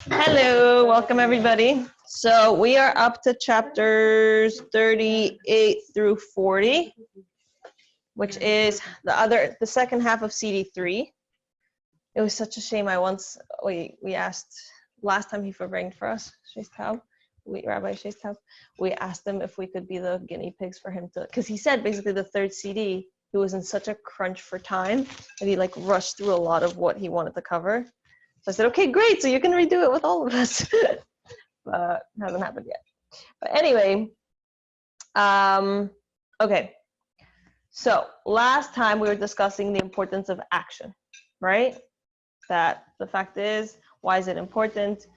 Hello, welcome everybody. So we are up to chapters 38 through 40, which is the second half of CD3. It was such a shame. We asked last time he verbringed for us, Rabbi Sheistav, we asked him if we could be the guinea pigs for him because he said basically the third CD, he was in such a crunch for time that he rushed through a lot of what he wanted to cover. So I said, okay, great. So you can redo it with all of us. But it hasn't happened yet. But anyway, okay. So last time we were discussing the importance of action, right? That the fact is, why is it important?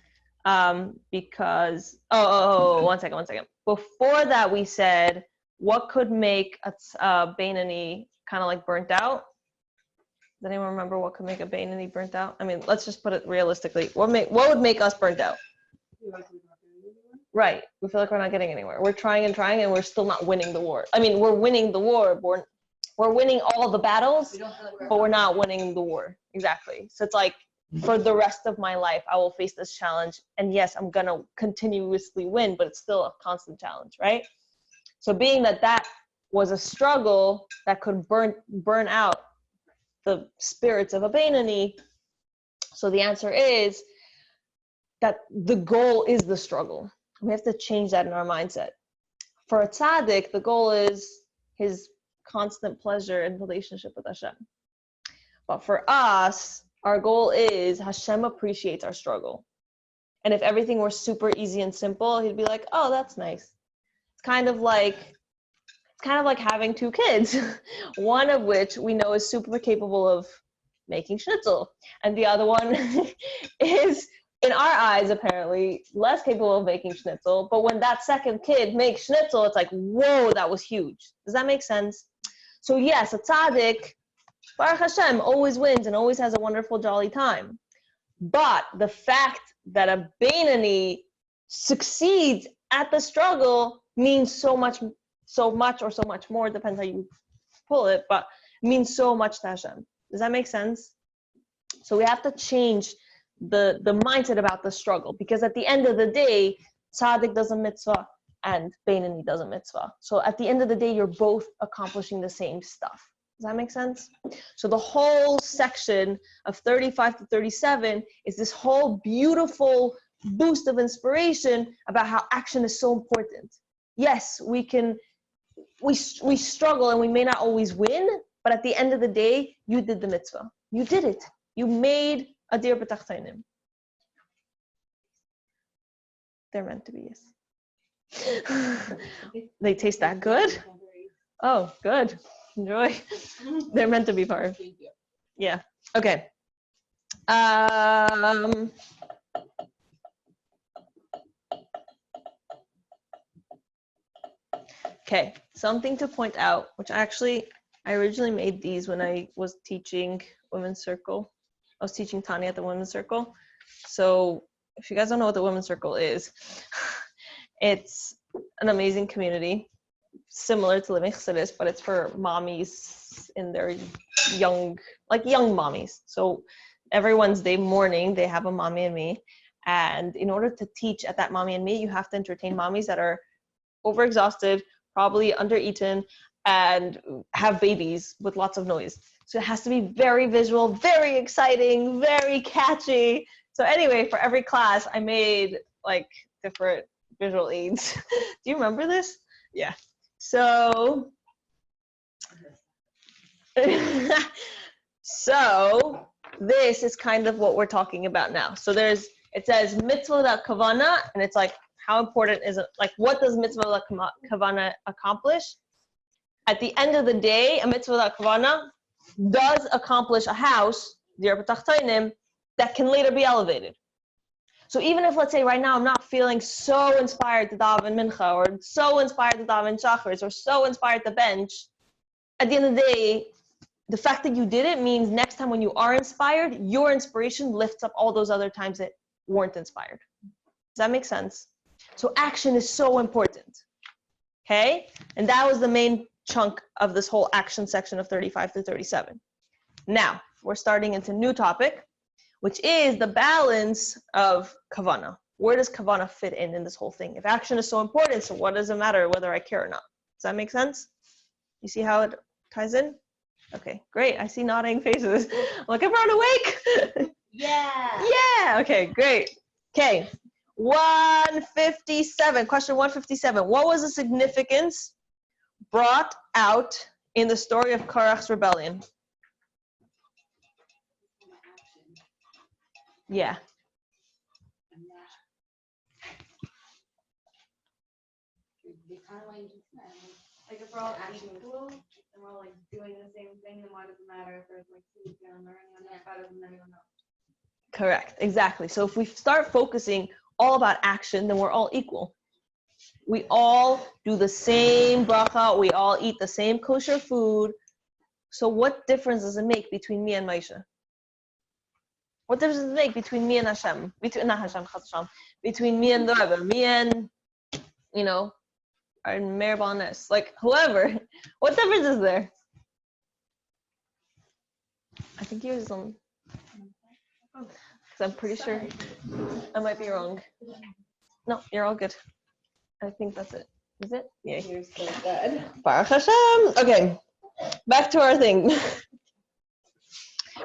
Because, one second. Before that, we said, what could make a Beinani kind of burnt out? Does anyone remember what could make a Beinani burnt out? I mean, let's just put it realistically. What would make us burnt out? Right. We feel like we're not getting anywhere. We're trying, and we're still not winning the war. I mean, we're winning the war. We're winning all the battles, but we're not winning the war. Exactly. So it's like, for the rest of my life, I will face this challenge. And yes, I'm going to continuously win, but it's still a constant challenge, right? So being that was a struggle that could burn out the spirits of a Beinani, so the answer is that the goal is the struggle. We have to change that in our mindset. For a tzaddik, the goal is his constant pleasure and relationship with Hashem. But for us, our goal is Hashem appreciates our struggle. And if everything were super easy and simple, he'd be like, oh, that's nice. It's kind of like having two kids, one of which we know is super capable of making schnitzel, and the other one is, in our eyes, apparently less capable of making schnitzel. But when that second kid makes schnitzel, it's like, whoa, that was huge. Does that make sense? So yes, a tzaddik, Baruch Hashem, always wins and always has a wonderful, jolly time. But the fact that a Beinani succeeds at the struggle means so much or so much more, depends how you pull it, but it means so much to Hashem. Does that make sense? So we have to change the mindset about the struggle, because at the end of the day, tzaddik does a mitzvah and Beinani does a mitzvah. So at the end of the day, you're both accomplishing the same stuff. Does that make sense? So the whole section of 35 to 37 is this whole beautiful boost of inspiration about how action is so important. Yes, we struggle and we may not always win, but at the end of the day, you did the mitzvah. You did it. You made a dir b'tachtainim. They're meant to be, yes. They taste that good? Oh, good. Enjoy. They're meant to be part. Yeah. Okay. Okay. Something to point out, which I originally made these when I was teaching Women's Circle. I was teaching Tanya at the Women's Circle. So if you guys don't know what the Women's Circle is, it's an amazing community, similar to Living Chassidus, but it's for mommies in their young mommies. So every Wednesday morning, they have a mommy and me. And in order to teach at that mommy and me, you have to entertain mommies that are overexhausted, probably under-eaten, and have babies with lots of noise. So it has to be very visual, very exciting, very catchy. So anyway, for every class, I made different visual aids. Do you remember this? Yeah. So, so this is kind of what we're talking about now. So it says mitzvah without kavana, and it's like, how important is it? Like, what does mitzvah without kavana accomplish? At the end of the day, a mitzvah without kavana does accomplish a house, dir b'tachtainim, that can later be elevated. So even if, let's say, right now I'm not feeling so inspired to daven mincha, or so inspired to daven shacharis, or so inspired to bench, at the end of the day, the fact that you did it means next time when you are inspired, your inspiration lifts up all those other times that weren't inspired. Does that make sense? So action is so important. Okay? And that was the main chunk of this whole action section of 35 to 37. Now, we're starting into a new topic, which is the balance of kavana. Where does kavana fit in this whole thing? If action is so important, so what does it matter whether I care or not? Does that make sense? You see how it ties in? Okay, great. I see nodding faces. I'm like, everyone awake? Yeah. Yeah. Okay, great. Okay, 157. Question 157. What was the significance brought out in the story of Korach's rebellion? Yeah. Like if we're all acting equal and we're all like doing the same thing, then why does it matter if there's like two people learning on that better than anyone else? Correct. Exactly. So if we start focusing all about action, then we're all equal. We all do the same bracha. We all eat the same kosher food. So what difference does it make between me and Maisha? What difference does it make between me and Hashem? Between me and the Rebbe, me and, you know, our Meir Banes, like whoever. What difference is there? I think yours is on. Because I'm pretty sure I might be wrong. No, you're all good. I think that's it. Is it? Yeah. You're so good. Baruch Hashem. Okay, back to our thing.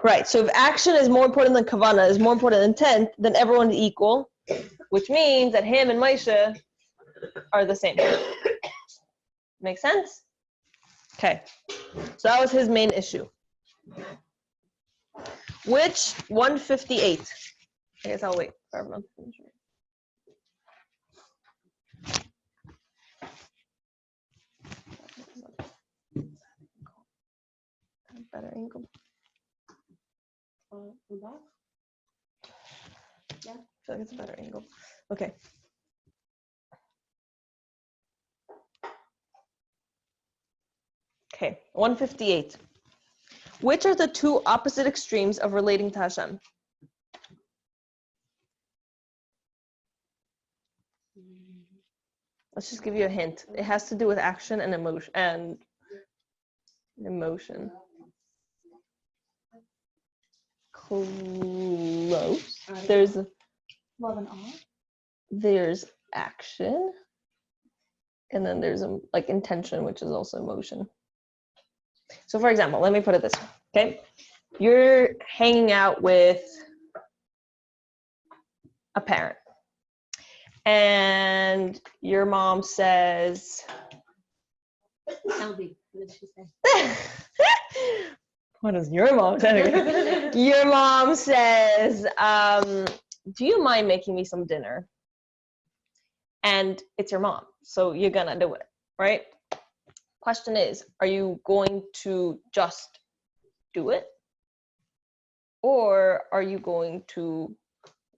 Right, so if action is more important than kavana, is more important than intent, then everyone's equal, which means that him and Moshe are the same. Make sense? Okay, so that was his main issue. Which 158? I guess I'll wait for everyone to finish. Better angle. Yeah, I feel like it's a better angle. Okay. Okay, 158. Which are the two opposite extremes of relating to Hashem? Let's just give you a hint. It has to do with action and emotion Close. There's Love and awe. There's action, and then there's like intention, which is also emotion. So for example, let me put it this way, okay? You're hanging out with a parent, and your mom says, Tell me, what did she say? what does your mom say? Your mom says, do you mind making me some dinner? And it's your mom, so you're gonna do it, right? Question is, are you going to just do it? Or are you going to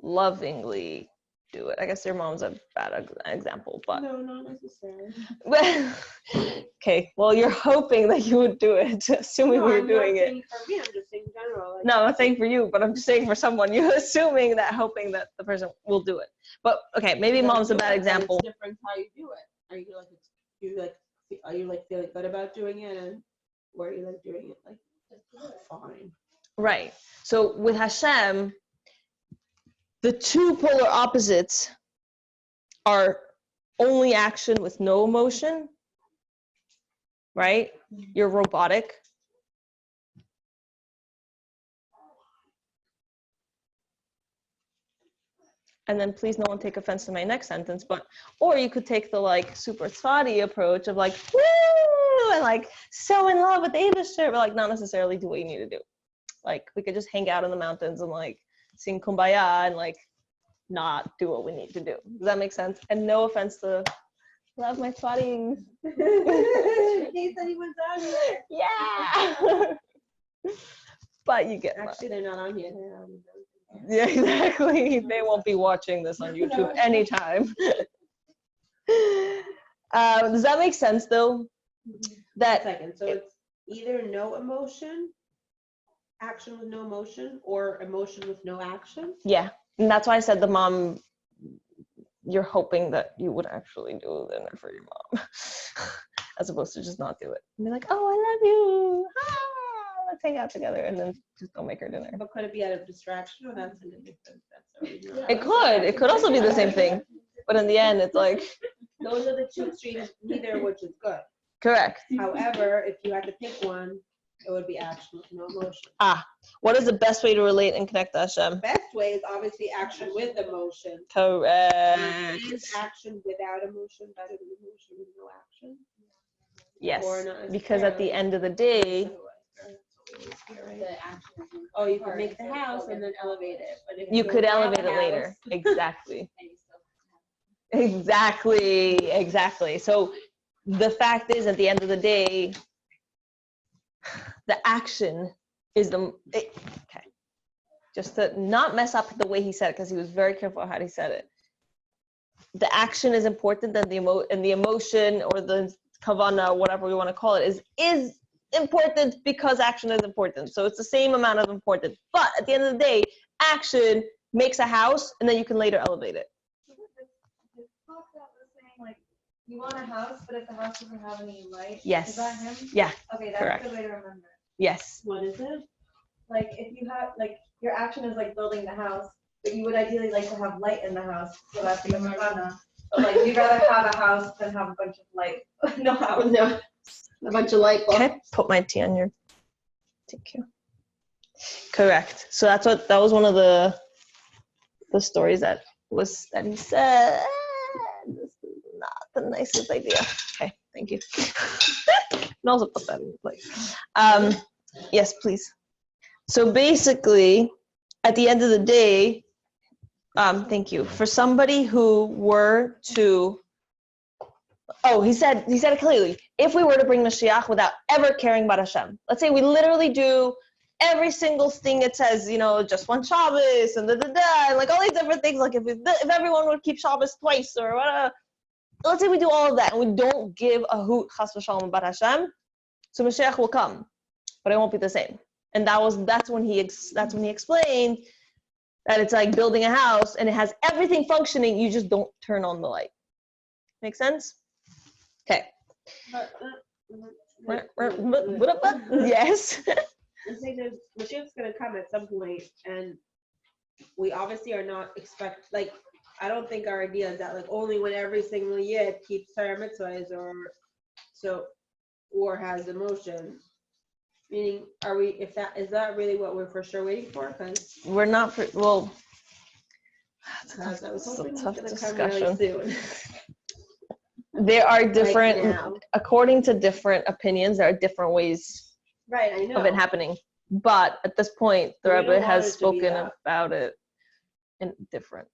lovingly do it? I guess your mom's a bad example, but No, not necessarily. Okay, well, you're hoping that you would do it, assuming we're doing it. For me, I'm just saying general. Like, No, I'm not saying for you, but I'm just saying for someone. You're assuming that, hoping that the person will do it. But okay, maybe mom's a bad example. It's different how you do it. Are you feeling good about doing it, and or are you like doing it like fine? Right. So with Hashem, the two polar opposites are only action with no emotion, right? You're robotic. And then please no one take offense to my next sentence, or you could take the like super tzfadi approach of like, woo, and like so in love with the Abishter, but like not necessarily do what you need to do. Like we could just hang out in the mountains and like sing Kumbaya and like not do what we need to do. Does that make sense? And no offense to love my tzfadis. In case anyone's on here. Yeah. But you get Actually, they're not on here. They're on Yeah, exactly. They won't be watching this on YouTube anytime. Does that make sense though? That second. So it's either no emotion, action with no emotion, or emotion with no action. Yeah, and that's why I said the mom. You're hoping that you would actually do dinner for your mom, as opposed to just not do it and be like, "Oh, I love you." let's hang out together, and then just don't make her dinner. But could it be out of distraction, or that's in a different? That's already not. It could also be the same thing, but in the end, it's like Those are the two extremes, neither of which is good. correct. However, if you had to pick one, it would be action with no emotion. What is the best way to relate and connect to Hashem? Best way is obviously action with emotion. Correct. Is action without emotion better than emotion with no action? Yes, Or not because at the necessarily. end of the day, Oh, you could make the house and then elevate it. But if you don't could have elevate a it later. house- Exactly. Exactly. So the fact is, at the end of the day, the action is okay. Just to not mess up the way he said it, because he was very careful how he said it. The action is important, and the emotion or the kavana, whatever we want to call it, is important because action is important. So it's the same amount of important. But at the end of the day, action makes a house, and then you can later elevate it. Like, you want a house, but if the house doesn't have any light, Yes. is that him? Yeah. Okay, that's Correct. a good way to remember. Yes. What is it? Like, if you have, like, your action is like building the house, but you would ideally like to have light in the house, so that's the Makana. But like, you'd rather have a house than have a bunch of light. No house. No, a bunch of light bulbs. Can I put my tea on your? Thank you. Correct. So that was one of the stories that he said. This is not the nicest idea. Okay, thank you. And also put that in place. Yes, please. So basically, at the end of the day, thank you. For somebody who were to, he said it clearly. If we were to bring Mashiach without ever caring about Hashem, let's say we literally do every single thing it says, just one Shabbos and and like all these different things. Like if everyone would keep Shabbos twice or whatever, let's say we do all of that and we don't give a hoot chas v'shalom about Hashem, so Mashiach will come, but it won't be the same. And that's when he explained that it's like building a house and it has everything functioning. You just don't turn on the light. Make sense? Okay. Yes. The thing is, Mashiach's gonna come at some point, and we obviously are not I don't think our idea is that like only when every single year keeps Torah mitzvahs or has emotion. Meaning, is that really what we're for sure waiting for? Because we're not for, well, I was hoping it's a tough it was gonna come really discussion. soon. There are different, Right now. according to different opinions, there are different ways Right, I know. of it happening. But at this point, the We don't Rebbe want has it to be spoken that. about it in different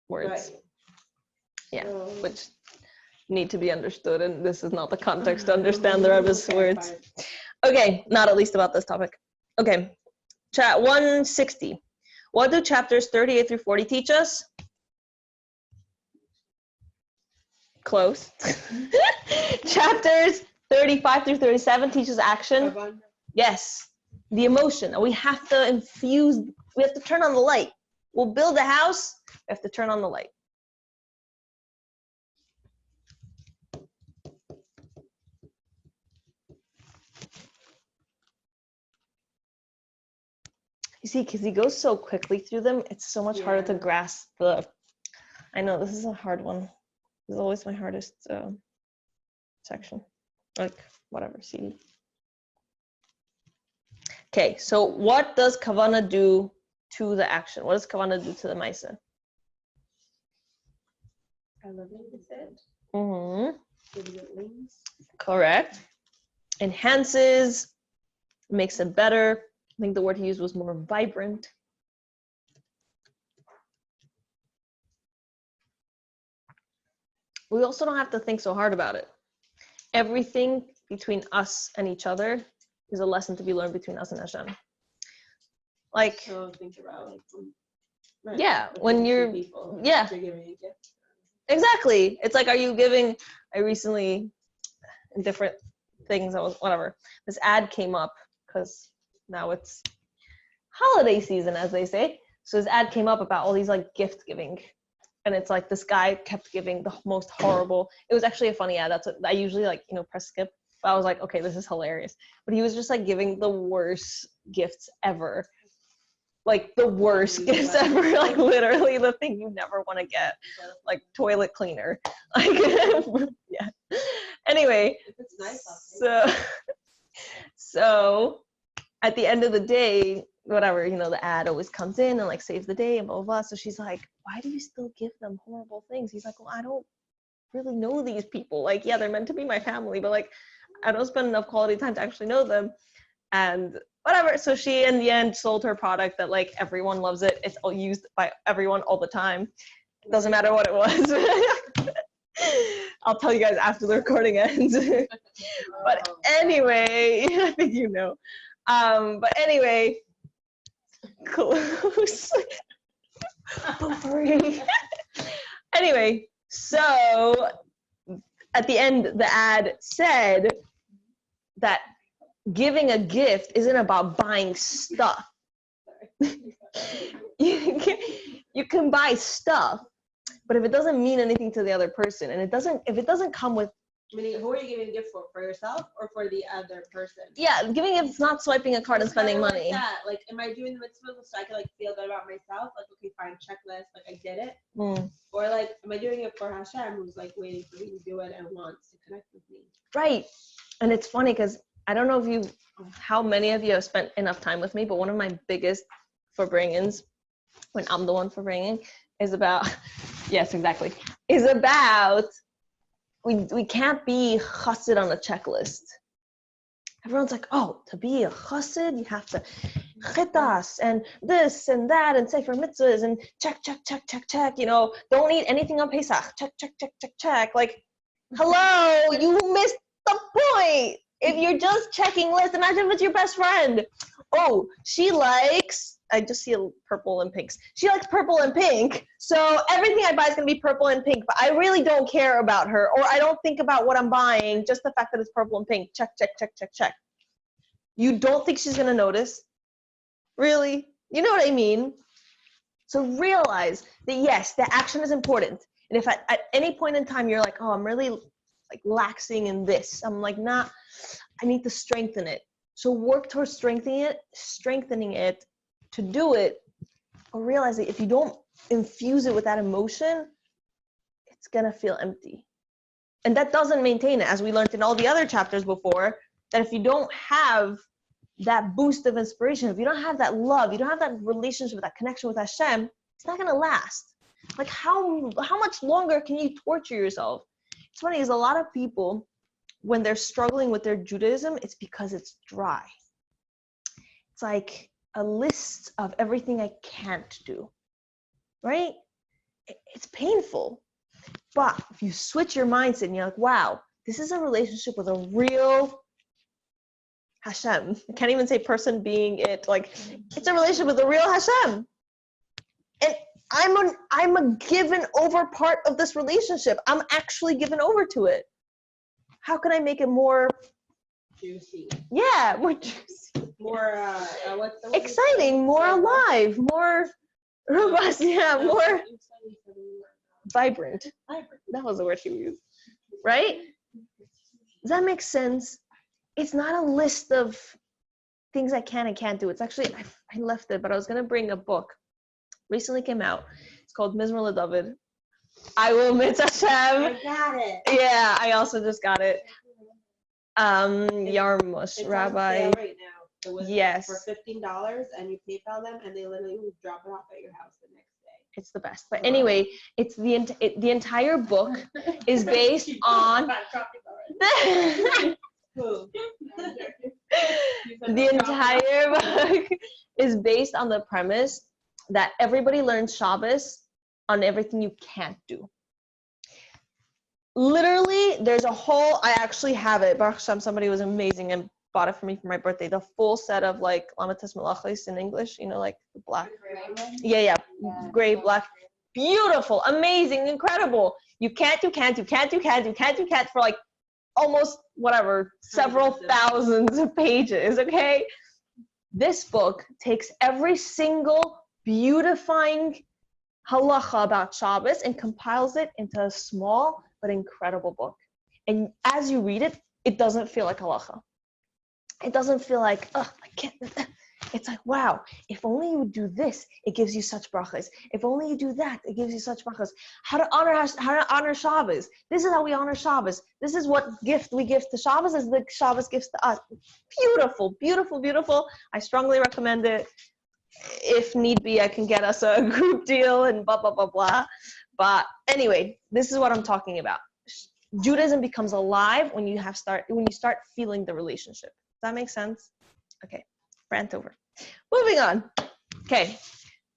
words. Right. Yeah, So- which need to be understood, and this is not the context to understand the Rebbe's Okay, words. fine. Okay, not at least about this topic. Okay, chat 160. What do chapters 38 through 40 teach us? Close. Chapters 35 through 37 teaches action. Abundance. Yes, the emotion. We have to we have to turn on the light. We'll build a house, we have to turn on the light. You see, because he goes so quickly through them, it's so much harder to Yeah. grasp I know, this is a hard one. This is always my hardest section. Like, whatever, CD. Okay, so what does Kavana do to the action? What does Kavana do to the Maisa? Elevates it. Mm-hmm. Gives it wings. Correct. Enhances, makes it better. I think the word he used was more vibrant. We also don't have to think so hard about it. Everything between us and each other is a lesson to be learned between us and Hashem. Like, So think about yeah, between when two you're, people, yeah. you're giving a gift. exactly. It's like, I recently, in different things, whatever, this ad came up because now it's holiday season, as they say. So this ad came up about all these like gift giving. And it's like this guy kept giving the most horrible. It was actually a funny ad. That's what I usually press skip. But I was like, okay, this is hilarious. But he was just like giving the worst gifts ever. Like the worst gifts ever. Like literally the thing you never want to get. Like toilet cleaner. Like yeah. Anyway, It's nice. So at the end of the day, whatever, the ad always comes in and like saves the day and blah, blah, blah. So she's like, why do you still give them horrible things? He's like, well, I don't really know these people. Like, yeah, they're meant to be my family, but like, I don't spend enough quality time to actually know them. And whatever. So she, in the end, sold her product that like everyone loves it. It's all used by everyone all the time. It doesn't matter what it was. I'll tell you guys after the recording ends. But anyway, I think you know. But anyway, close. Anyway, so at the end, the ad said that giving a gift isn't about buying stuff. You can buy stuff, but if it doesn't mean anything to the other person, and if it doesn't come with, Meaning, who are you giving a gift for? For yourself or for the other person? yeah, giving it's not swiping a card and spending money. Like that. Like, am I doing the mitzvah so I can like feel good about myself? Like, okay, fine, checklist, like I did it. Or like, am I doing it for Hashem, who's like waiting for me to do it and wants to connect with me? Right. And it's funny because I don't know how many of you have spent enough time with me, but one of my biggest forbringings, when I'm the one forbringing, is about, yes, exactly, is about, we can't be chassid on a checklist. Everyone's like, oh, to be a chassid, you have to chitas and this and that and sefer mitzvahs and check. Don't eat anything on Pesach. Check. Like, hello, you missed the point. If you're just checking lists, imagine if it's your best friend. Oh, she likes, I just see purple and pinks. She likes purple and pink, so everything I buy is going to be purple and pink, but I really don't care about her, or I don't think about what I'm buying, just the fact that it's purple and pink. Check. You don't think she's going to notice? Really? You know what I mean? So realize that, yes, the action is important. And if at any point in time you're like, oh, I'm really like laxing in this, I'm like, nah, I need to strengthen it. So work towards strengthening it to do it, or realize that if you don't infuse it with that emotion, it's gonna feel empty. And that doesn't maintain it, as we learned in all the other chapters before, that if you don't have that boost of inspiration, if you don't have that love, you don't have that relationship, that connection with Hashem, it's not gonna last. Like how much longer can you torture yourself? It's funny, because a lot of people, when they're struggling with their Judaism, it's because it's dry. It's like a list of everything I can't do, right? It's painful. But if you switch your mindset and you're like, wow, this is a relationship with a real Hashem. I can't even say person, being, it. Like, it's a relationship with a real Hashem. And I'm a given over part of this relationship. I'm actually given over to it. How can I make it more juicy? Yeah, more juicy. More exciting, more alive, more robust, more vibrant. That was the word she used. Right? Does that make sense? It's not a list of things I can and can't do. It's actually, I left it, but I was going to bring a book. Recently came out. It's called Mizmor LeDavid. I will admit, Hashem. I got it. Yeah, I also just got it. Yarmush, It's Rabbi. on sale right now. It was Yes. for $15, and you PayPal them, and they literally will drop it off at your house the next day. It's the best. But anyway, it's the entire book is based on the entire book is based on the premise that everybody learns Shabbos on everything you can't do. Literally, there's a whole, I actually have it. Baruch Hashem, somebody was amazing and bought it for me for my birthday. The full set of like Lamates Malachis in English, like the black. Yeah. Gray, black. Beautiful, amazing, incredible. You can't for like almost several thousands of pages, okay? This book takes every single beautifying halacha about Shabbos and compiles it into a small but incredible book. And as you read it, it doesn't feel like halacha. It doesn't feel like, oh, I can't. It's like, wow, if only you would do this, it gives you such brachas. If only you do that, it gives you such brachas. How to honor Shabbos. This is how we honor Shabbos. This is what gift we give to Shabbos as the Shabbos gives to us. Beautiful, beautiful, beautiful. I strongly recommend it. If need be, I can get us a group deal and blah, blah, blah, blah. But anyway, this is what I'm talking about. Judaism becomes alive when you start feeling the relationship. Does that make sense? Okay, rant over. Moving on. Okay,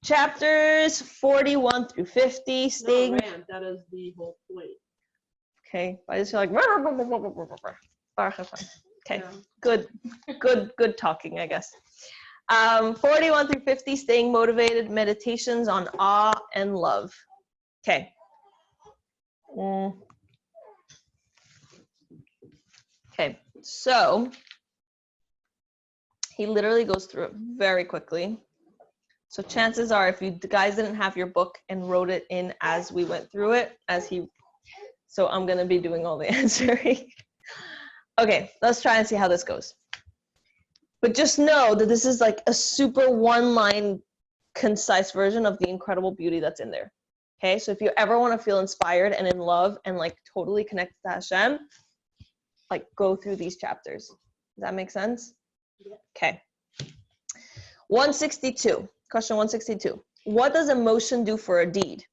chapters 41 through 50. Staying. Not rant, that is the whole point. Okay, I just feel like. Okay, Yeah. good talking, I guess. 41 through 50. Staying motivated. Meditations on awe and love. Okay. Okay, so he literally goes through it very quickly. So chances are, if you guys didn't have your book and wrote it in as we went through it, so I'm going to be doing all the answering. Okay, let's try and see how this goes. But just know that this is like a super one-line, concise version of the incredible beauty that's in there. Okay, so if you ever want to feel inspired and in love and like totally connected to Hashem, like go through these chapters. Does that make sense? Yeah. Okay. 162. Question 162. What does emotion do for a deed?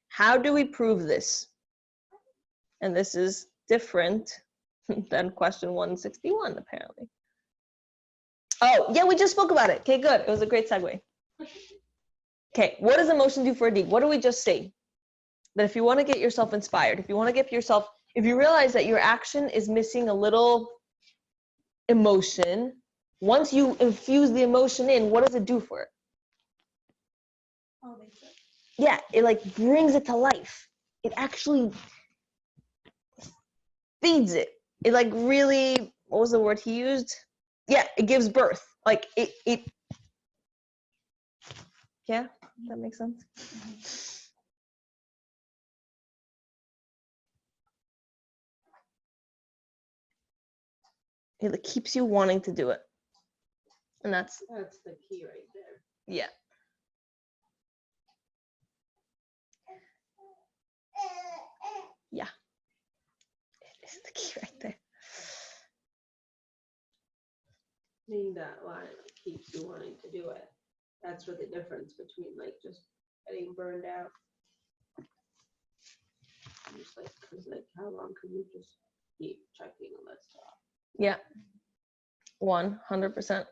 How do we prove this? And this is different than question 161, apparently. Oh, yeah, we just spoke about it. Okay, good. It was a great segue. Okay, what does emotion do for a deed? What do we just say? That if you want to get yourself inspired, if you realize that your action is missing a little emotion, once you infuse the emotion in, what does it do for it? Yeah, it like brings it to life. It actually feeds it. It like really, what was the word he used? Yeah, it gives birth. Like it yeah, that makes sense. It keeps you wanting to do it. And that's the key right there. yeah. Yeah. It's the key right there. Meaning that line like, keeps you wanting to do it. That's really the difference between like just getting burned out. Just like, cause like how long can you just keep checking a list off? Yeah. 100%.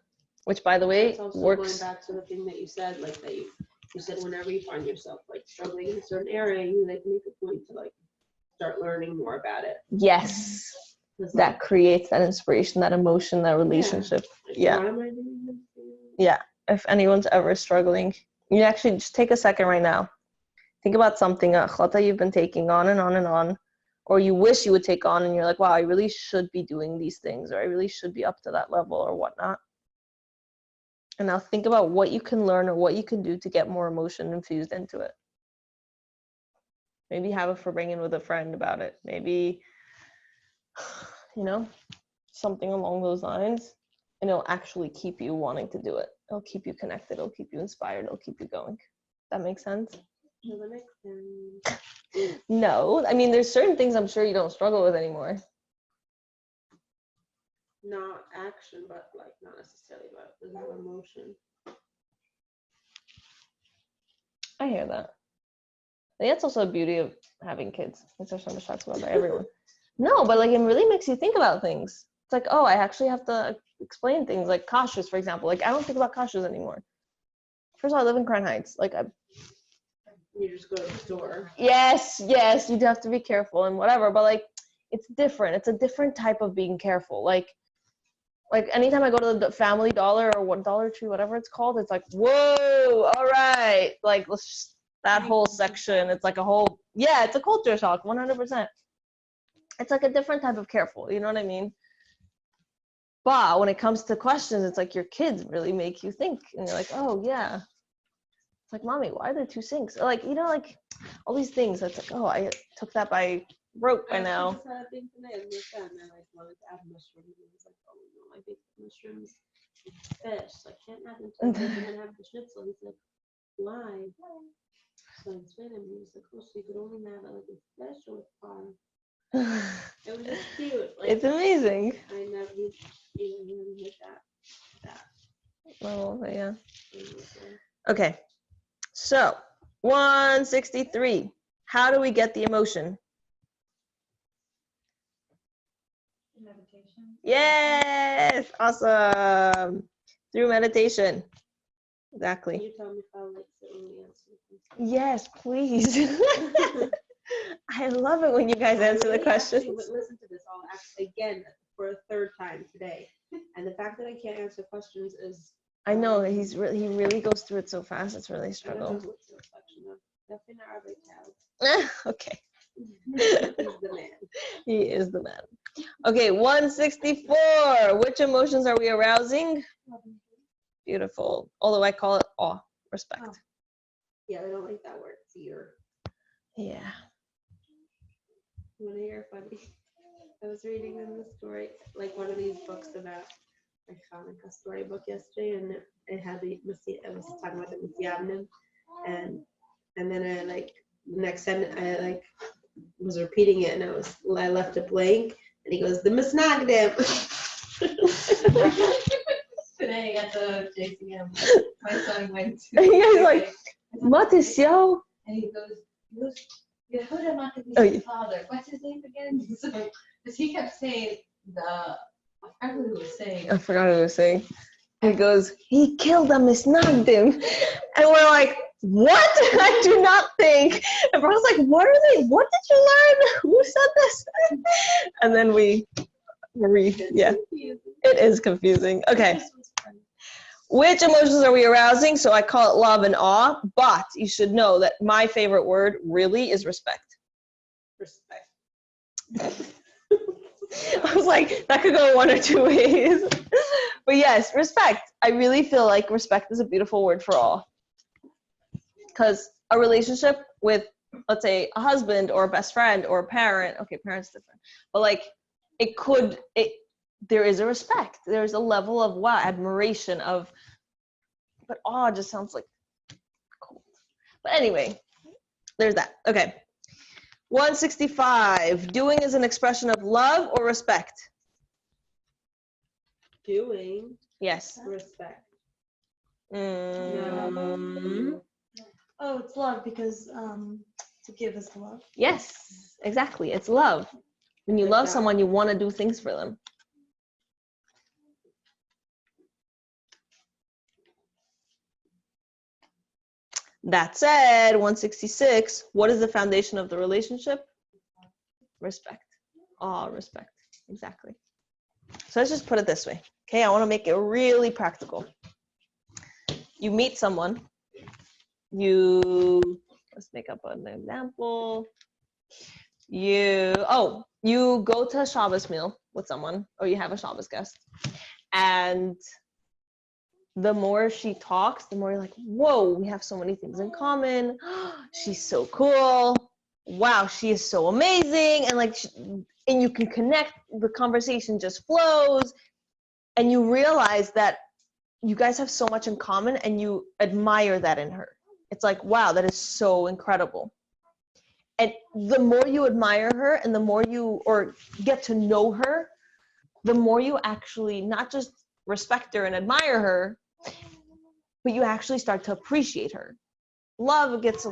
Which, by the way, It's also works. going back to the thing that you said, like that you said whenever you find yourself like struggling in a certain area, you like make a point to like start learning more about it. Yes. That That creates that inspiration, that emotion, that relationship. like, Yeah. why am I doing this? Yeah. If anyone's ever struggling, you actually just take a second right now. Think about something, a chata you've been taking on and on and on, or you wish you would take on, and you're like, wow, I really should be doing these things, or I really should be up to that level, or whatnot. And now think about what you can learn or what you can do to get more emotion infused into it. Maybe have a farbrengen with a friend about it. Maybe, something along those lines. And it'll actually keep you wanting to do it. It'll keep you connected. It'll keep you inspired. It'll keep you going. That makes sense? No, that makes sense. No. I mean, there's certain things I'm sure you don't struggle with anymore. Not action, but like not necessarily, but there's no emotion. I hear that. And that's also the beauty of having kids. It's actually shots about by everyone. No, but like it really makes you think about things. It's like, oh, I actually have to explain things like kashrus, for example. Like I don't think about kashrus anymore. First of all, I live in Crown Heights. You just go to the store. Yes, you do have to be careful and whatever, but like it's different. It's a different type of being careful. Like anytime I go to the Family Dollar or Dollar Tree, whatever it's called, it's like, whoa, all right. Like that whole section, it's like it's a culture shock, 100%. It's like a different type of careful, you know what I mean? But when it comes to questions, it's like your kids really make you think. And you're like, oh, yeah. It's like, mommy, why are there two sinks? Or like, like all these things. It's like, oh, I took that by broke by now. I just had a thing today with my son, and I wanted to add mushrooms. And I was like, oh no, I think mushrooms and fish. So I can't add them to this and then have the schnitzel. He's like, why? So I explained to him. He was like, oh, so you could only have it like with fish or with farm. It was just cute. Like, It's amazing. I never even hit that. Oh, yeah. So, Okay. So, 163. How do we get the emotion? Meditation. Yes. Awesome. Through meditation. can Exactly. you tell me how like the only answer? Yes, please. I love it when you guys answer the questions. Listen to this all again for a third time today, and the fact that I can't answer questions is. I know he really goes through it so fast. It's really a I don't struggle. know what's the reflection of. Definitely not Arabic cow. Okay. He's the man. He is the man. Okay, 164. Which emotions are we arousing? Beautiful. Although I call it awe, respect. Oh. Yeah, I don't like that word. Fear. Yeah. You want to hear funny? I was reading in the story, like one of these books about a Hanukkah storybook yesterday, and it had the I was talking about the Messiah, and then I like next time I like was repeating it, and I left it blank, and he goes the Misnagdim. Today at the JCM, my son went to. He's like, what is yo? And he goes, Yehuda Oh, yeah. Maccabee father. What's his name again? So, because he kept saying I forgot who he was saying. I forgot what he was saying. He goes, he killed a misnagdim. And we're like, what? I do not think. And I was like, what are they? What did you learn? Who said this? And then we yeah, it is confusing. Okay. Which emotions are we arousing? So I call it love and awe, but you should know that my favorite word really is respect. Respect. I was like, that could go one or two ways. But yes, respect. I really feel like respect is a beautiful word for all. Because a relationship with, let's say, a husband or a best friend or a parent, okay, parent's different, but like there is a respect. There's a level of wow, admiration of, but awe just sounds like cold. But anyway, there's that. Okay. 165. Doing is an expression of love or respect? Doing. Yes. Respect. Mm. Oh, it's love because to give is love. Yes, exactly. It's love. When you love someone, you want to do things for them. That said, 166, what is the foundation of the relationship? Respect. Oh, respect. Exactly. So let's just put it this way. Okay, I want to make it really practical. You meet someone. Let's make up an example. You go to a Shabbos meal with someone, or you have a Shabbos guest, and the more she talks, the more you're like, whoa, we have so many things in common. She's so cool. Wow, she is so amazing. And and you can connect, the conversation just flows. And you realize that you guys have so much in common and you admire that in her. It's like, wow, that is so incredible. And the more you admire her and the more or get to know her, the more you actually not just respect her and admire her, but you actually start to appreciate her. Love gets the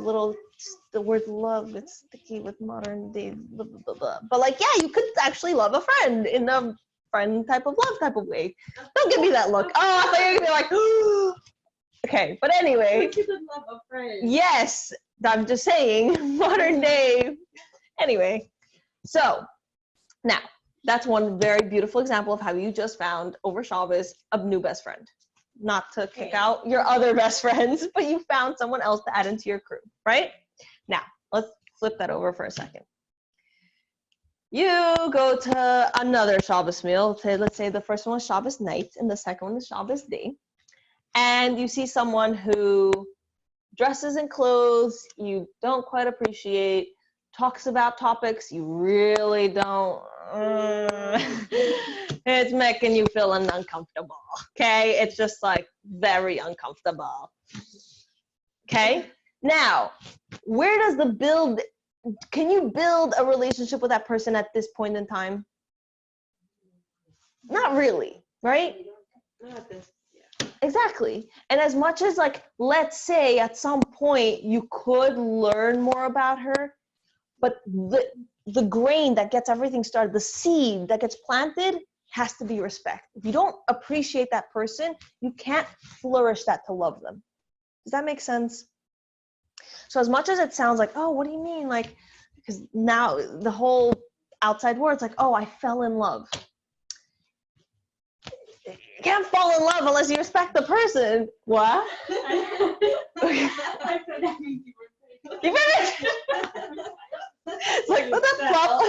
word love gets sticky with modern day, blah, blah, blah, blah. But like, yeah, you could actually love a friend in a friend type of love type of way. Don't give me that look. Oh, I thought you were gonna be like, okay, but anyway. You could love a friend. Yes, I'm just saying, modern day. Anyway, so now that's one very beautiful example of how you just found over Shabbos a new best friend. Not to kick out your other best friends, but you found someone else to add into your crew, right? Now, let's flip that over for a second. You go to another Shabbos meal. Let's say the first one was Shabbos night and the second one is Shabbos day. And you see someone who dresses in clothes you don't quite appreciate, talks about topics you really don't. It's making you feel uncomfortable. Okay, it's just like very uncomfortable. Okay, now where does the build? Can you build a relationship with that person at this point in time? Not really, right? Not this. Exactly. And as much as like, let's say at some point you could learn more about her, but the grain that gets everything started, the seed that gets planted has to be respect. If you don't appreciate that person, you can't flourish that to love them. Does that make sense? So as much as it sounds like, oh, what do you mean? Like, because now the whole outside world's like, oh, I fell in love. You can't fall in love unless you respect the person. What? I said that means you were You finished? It's like, what the fuck?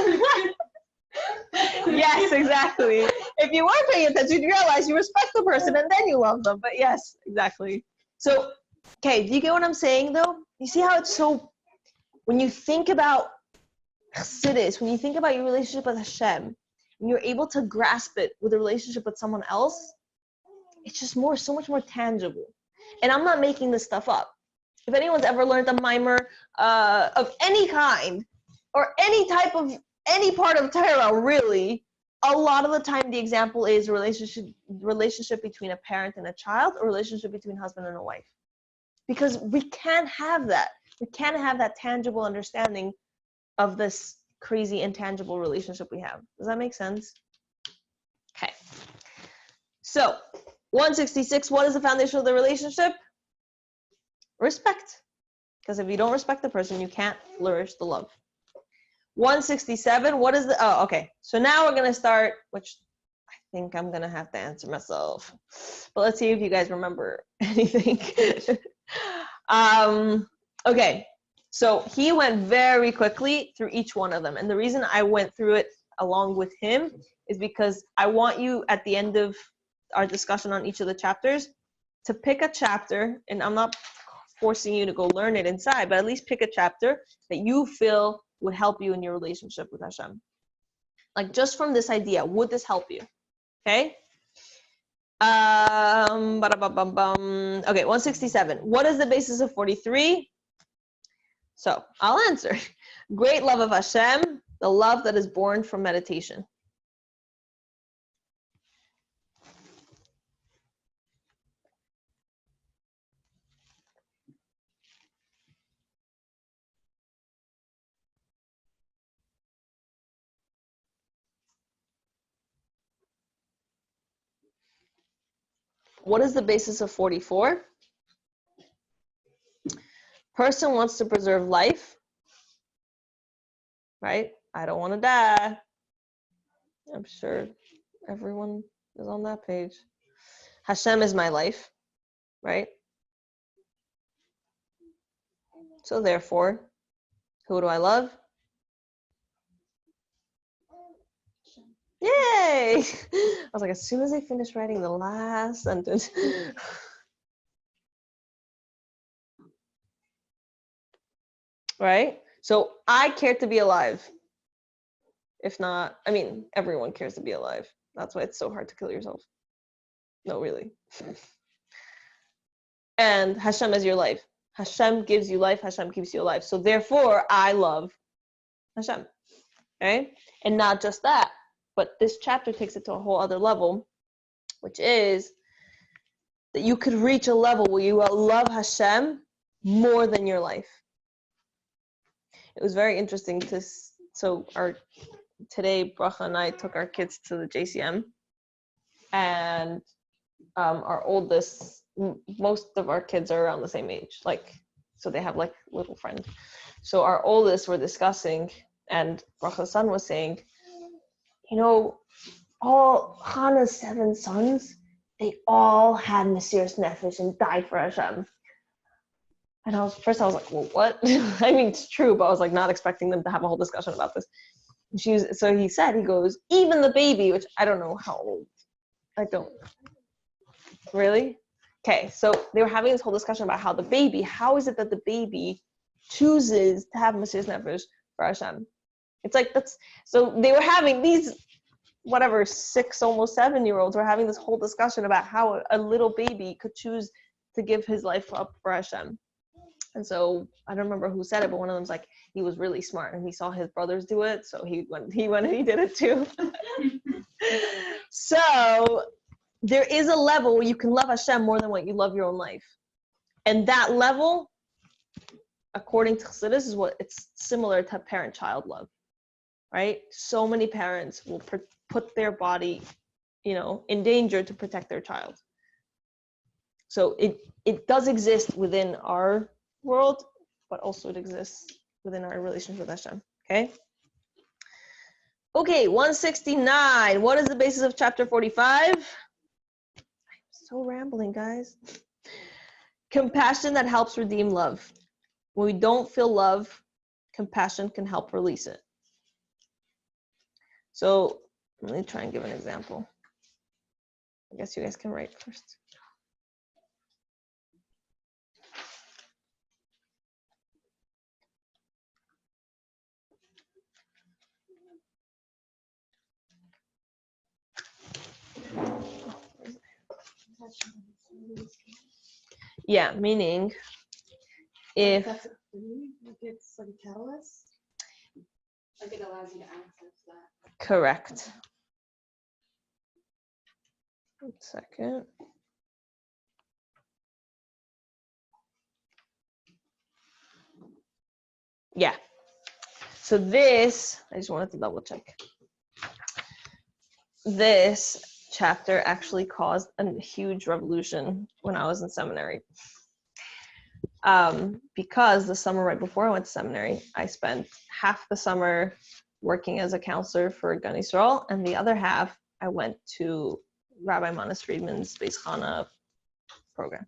Yes, exactly. If you weren't paying attention, you realize you respect the person and then you love them. But yes, exactly. So, okay, do you get what I'm saying though? You see how it's so, when you think about Chassidus, when you think about your relationship with Hashem, and you're able to grasp it with a relationship with someone else, it's just so much more tangible. And I'm not making this stuff up. If anyone's ever learned a mimer of any kind, or any part of Torah, really, a lot of the time the example is a relationship between a parent and a child, or a relationship between a husband and a wife. Because we can't have that. We can't have that tangible understanding of this crazy intangible relationship we have. Does that make sense? Okay. So, 166, what is the foundation of the relationship? Respect. Because if you don't respect the person, you can't flourish the love. 167, what is the, oh, okay. So now we're going to start, which I think I'm going to have to answer myself. But let's see if you guys remember anything. Okay. So he went very quickly through each one of them. And the reason I went through it along with him is because I want you at the end of our discussion on each of the chapters to pick a chapter, and I'm not forcing you to go learn it inside, but at least pick a chapter that you feel would help you in your relationship with Hashem. Like just from this idea, would this help you? Okay. Okay, 167. What is the basis of 43? So I'll answer. Great love of Hashem, the love that is born from meditation. What is the basis of 44? Person wants to preserve life, right? I don't want to die. I'm sure everyone is on that page. Hashem is my life, right? So therefore, who do I love? Yay! I was like, as soon as I finish writing the last sentence. Right? So I care to be alive. If not, I mean, everyone cares to be alive. That's why it's so hard to kill yourself. No, really. And Hashem is your life. Hashem gives you life. Hashem keeps you alive. So therefore, I love Hashem. Okay? And not just that, but this chapter takes it to a whole other level, which is that you could reach a level where you will love Hashem more than your life. It was very interesting today Bracha and I took our kids to the JCM, and our oldest, most of our kids are around the same age, so they have little friends. So our oldest were discussing, and Bracha's son was saying, all Hannah's 7 sons, they all had Mesiras Nefesh and died for Hashem. And I was like, well, what? I mean, it's true, but I was not expecting them to have a whole discussion about this. So he goes, even the baby, which I don't know how old. I don't. Really? Okay, so they were having this whole discussion about how is it that the baby chooses to have Mesiras Nefesh for Hashem. It's like, that's, so they were having these, whatever, 6, almost 7-year-olds were having this whole discussion about how a little baby could choose to give his life up for Hashem. And so I don't remember who said it, but one of them's like, he was really smart and he saw his brothers do it, so he went and he did it too. So there is a level where you can love Hashem more than what you love your own life. And that level, according to Chassidus, is what it's similar to parent-child love, right? So many parents will put their body, in danger to protect their child. So it does exist within our world, but also it exists within our relationship with Hashem, okay? Okay, 169. What is the basis of chapter 45? I'm so rambling, guys. Compassion that helps redeem love. When we don't feel love, compassion can help release it. So let me try and give an example. I guess you guys can write first. Yeah, meaning if It's like a catalyst. Like it allows you to access that. correct. 1 second. Yeah. So this, I just wanted to double check. This chapter actually caused a huge revolution when I was in seminary. Because the summer right before I went to seminary, I spent half the summer working as a counselor for Gan Yisrael, and the other half I went to Rabbi Manas Friedman's Beis Chana program.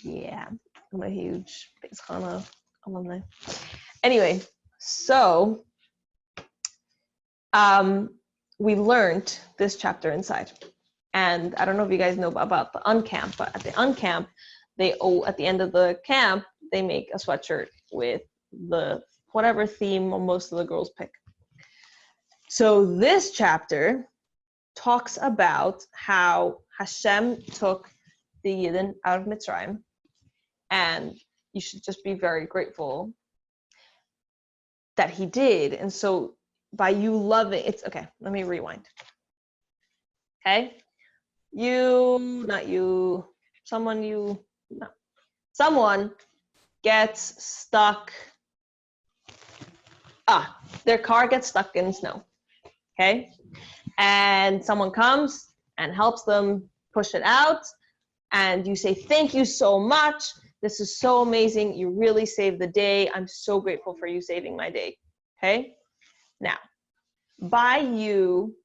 Yeah, I'm a huge Beis Chana alumni. Anyway, so we learned this chapter inside. And I don't know if you guys know about the uncamp, but at the uncamp, at the end of the camp, they make a sweatshirt with the whatever theme most of the girls pick. So this chapter talks about how Hashem took the Yidden out of Mitzrayim, and you should just be very grateful that he did. And so by you loving, it's okay, let me rewind. Okay? Someone gets stuck. Their car gets stuck in snow. Okay? And someone comes and helps them push it out. And you say, thank you so much. This is so amazing. You really saved the day. I'm so grateful for you saving my day. Okay? Now, by you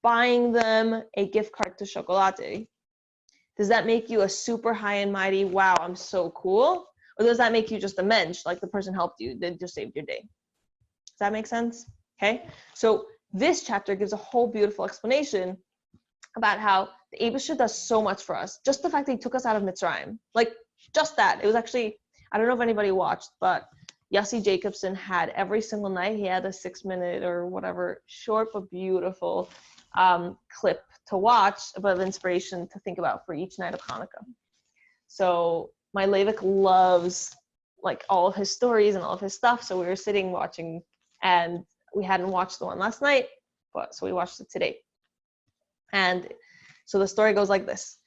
buying them a gift card to Chocolate, does that make you a super high and mighty, wow, I'm so cool? Or does that make you just a mensch, like the person helped you, they just saved your day? Does that make sense? Okay? So this chapter gives a whole beautiful explanation about how the Eibusher does so much for us. Just the fact that he took us out of Mitzrayim. Like, just that. It was actually, I don't know if anybody watched, but Yossi Jacobson had every single night, he had a 6-minute or whatever, short but beautiful clip to watch of inspiration to think about for each night of Hanukkah. So my Leivik loves like all of his stories and all of his stuff. So we were sitting watching, and we hadn't watched the one last night, so we watched it today. And so the story goes like this.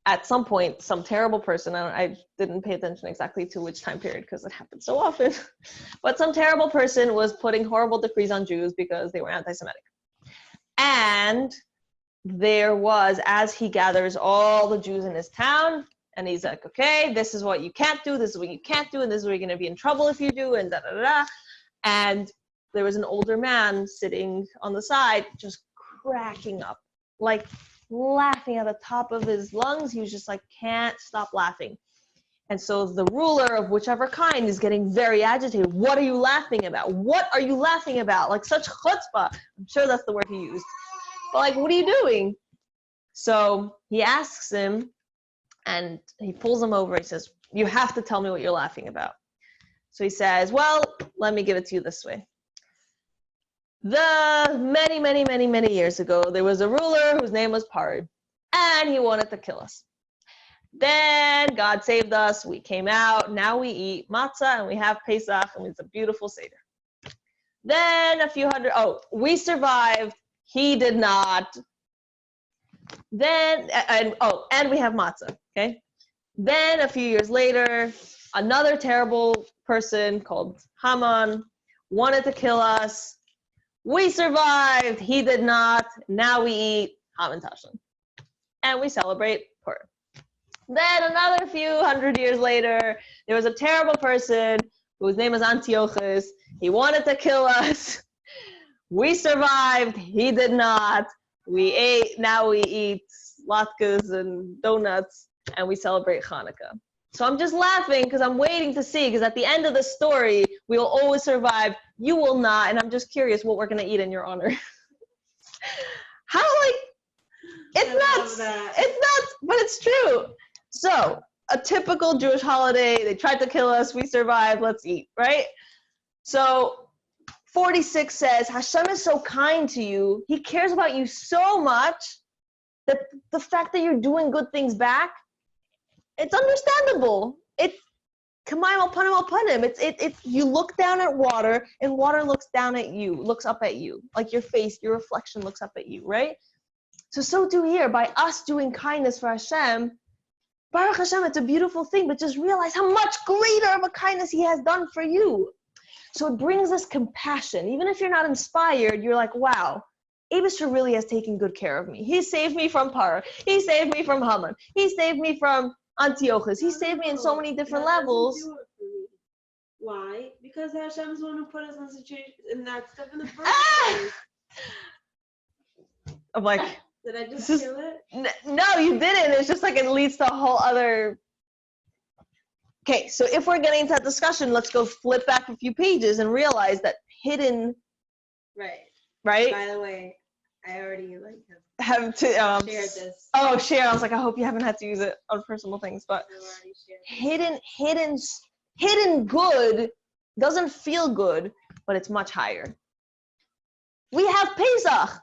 At some point, some terrible person, I didn't pay attention exactly to which time period because it happens so often, but some terrible person was putting horrible decrees on Jews because they were anti-Semitic. And there was, as he gathers all the Jews in his town, and he's like, okay, this is what you can't do, this is what you can't do, and this is where you're going to be in trouble if you do, and da-da-da-da. And there was an older man sitting on the side just cracking up, like laughing at the top of his lungs. He was just like, can't stop laughing. And so the ruler of whichever kind is getting very agitated. What are you laughing about? What are you laughing about? Like such chutzpah. I'm sure that's the word he used. But like, what are you doing? So he asks him, and he pulls him over. He says, you have to tell me what you're laughing about. So he says, well, let me give it to you this way. Many years ago, there was a ruler whose name was Pari, and he wanted to kill us. Then God saved us. We came out. Now we eat matzah and we have Pesach, and it's a beautiful Seder. Then we survived. He did not. Then, and we have matzah, okay? Then a few years later, another terrible person called Haman wanted to kill us. We survived. He did not. Now we eat Haman Tashlin. And we celebrate Purim. Then another few hundred years later, there was a terrible person whose name is Antiochus. He wanted to kill us. We survived. He did not. We ate. Now we eat latkes and donuts, and we celebrate Hanukkah. So I'm just laughing because I'm waiting to see, because at the end of the story, we will always survive. You will not, and I'm just curious what we're going to eat in your honor. How, it's nuts. It's nuts, but it's true. So, a typical Jewish holiday, they tried to kill us, we survived, let's eat, right? So, 46 says, Hashem is so kind to you, he cares about you so much that the fact that you're doing good things back, it's understandable. It's kamayim upon him. It's you look down at water and water looks down at you, looks up at you. Like your face, your reflection looks up at you, right? So too here, by us doing kindness for Hashem, Baruch Hashem, it's a beautiful thing, but just realize how much greater of a kindness he has done for you. So it brings us compassion. Even if you're not inspired, you're like, wow, Abishur really has taken good care of me. He saved me from Parah. He saved me from Haman. He saved me from Antiochus. He saved me in so many different levels. Do it for me. Why? Because Hashem's the one who put us in situation in that stuff in the first place. I'm like, did I just kill it? No, you didn't. It's just like it leads to a whole other. Okay, so if we're getting into that discussion, let's go flip back a few pages and realize that hidden. Right. Right. By the way, I already have to shared this. Oh, share. I was like, I hope you haven't had to use it on personal things, but hidden good doesn't feel good, but it's much higher. We have Pesach.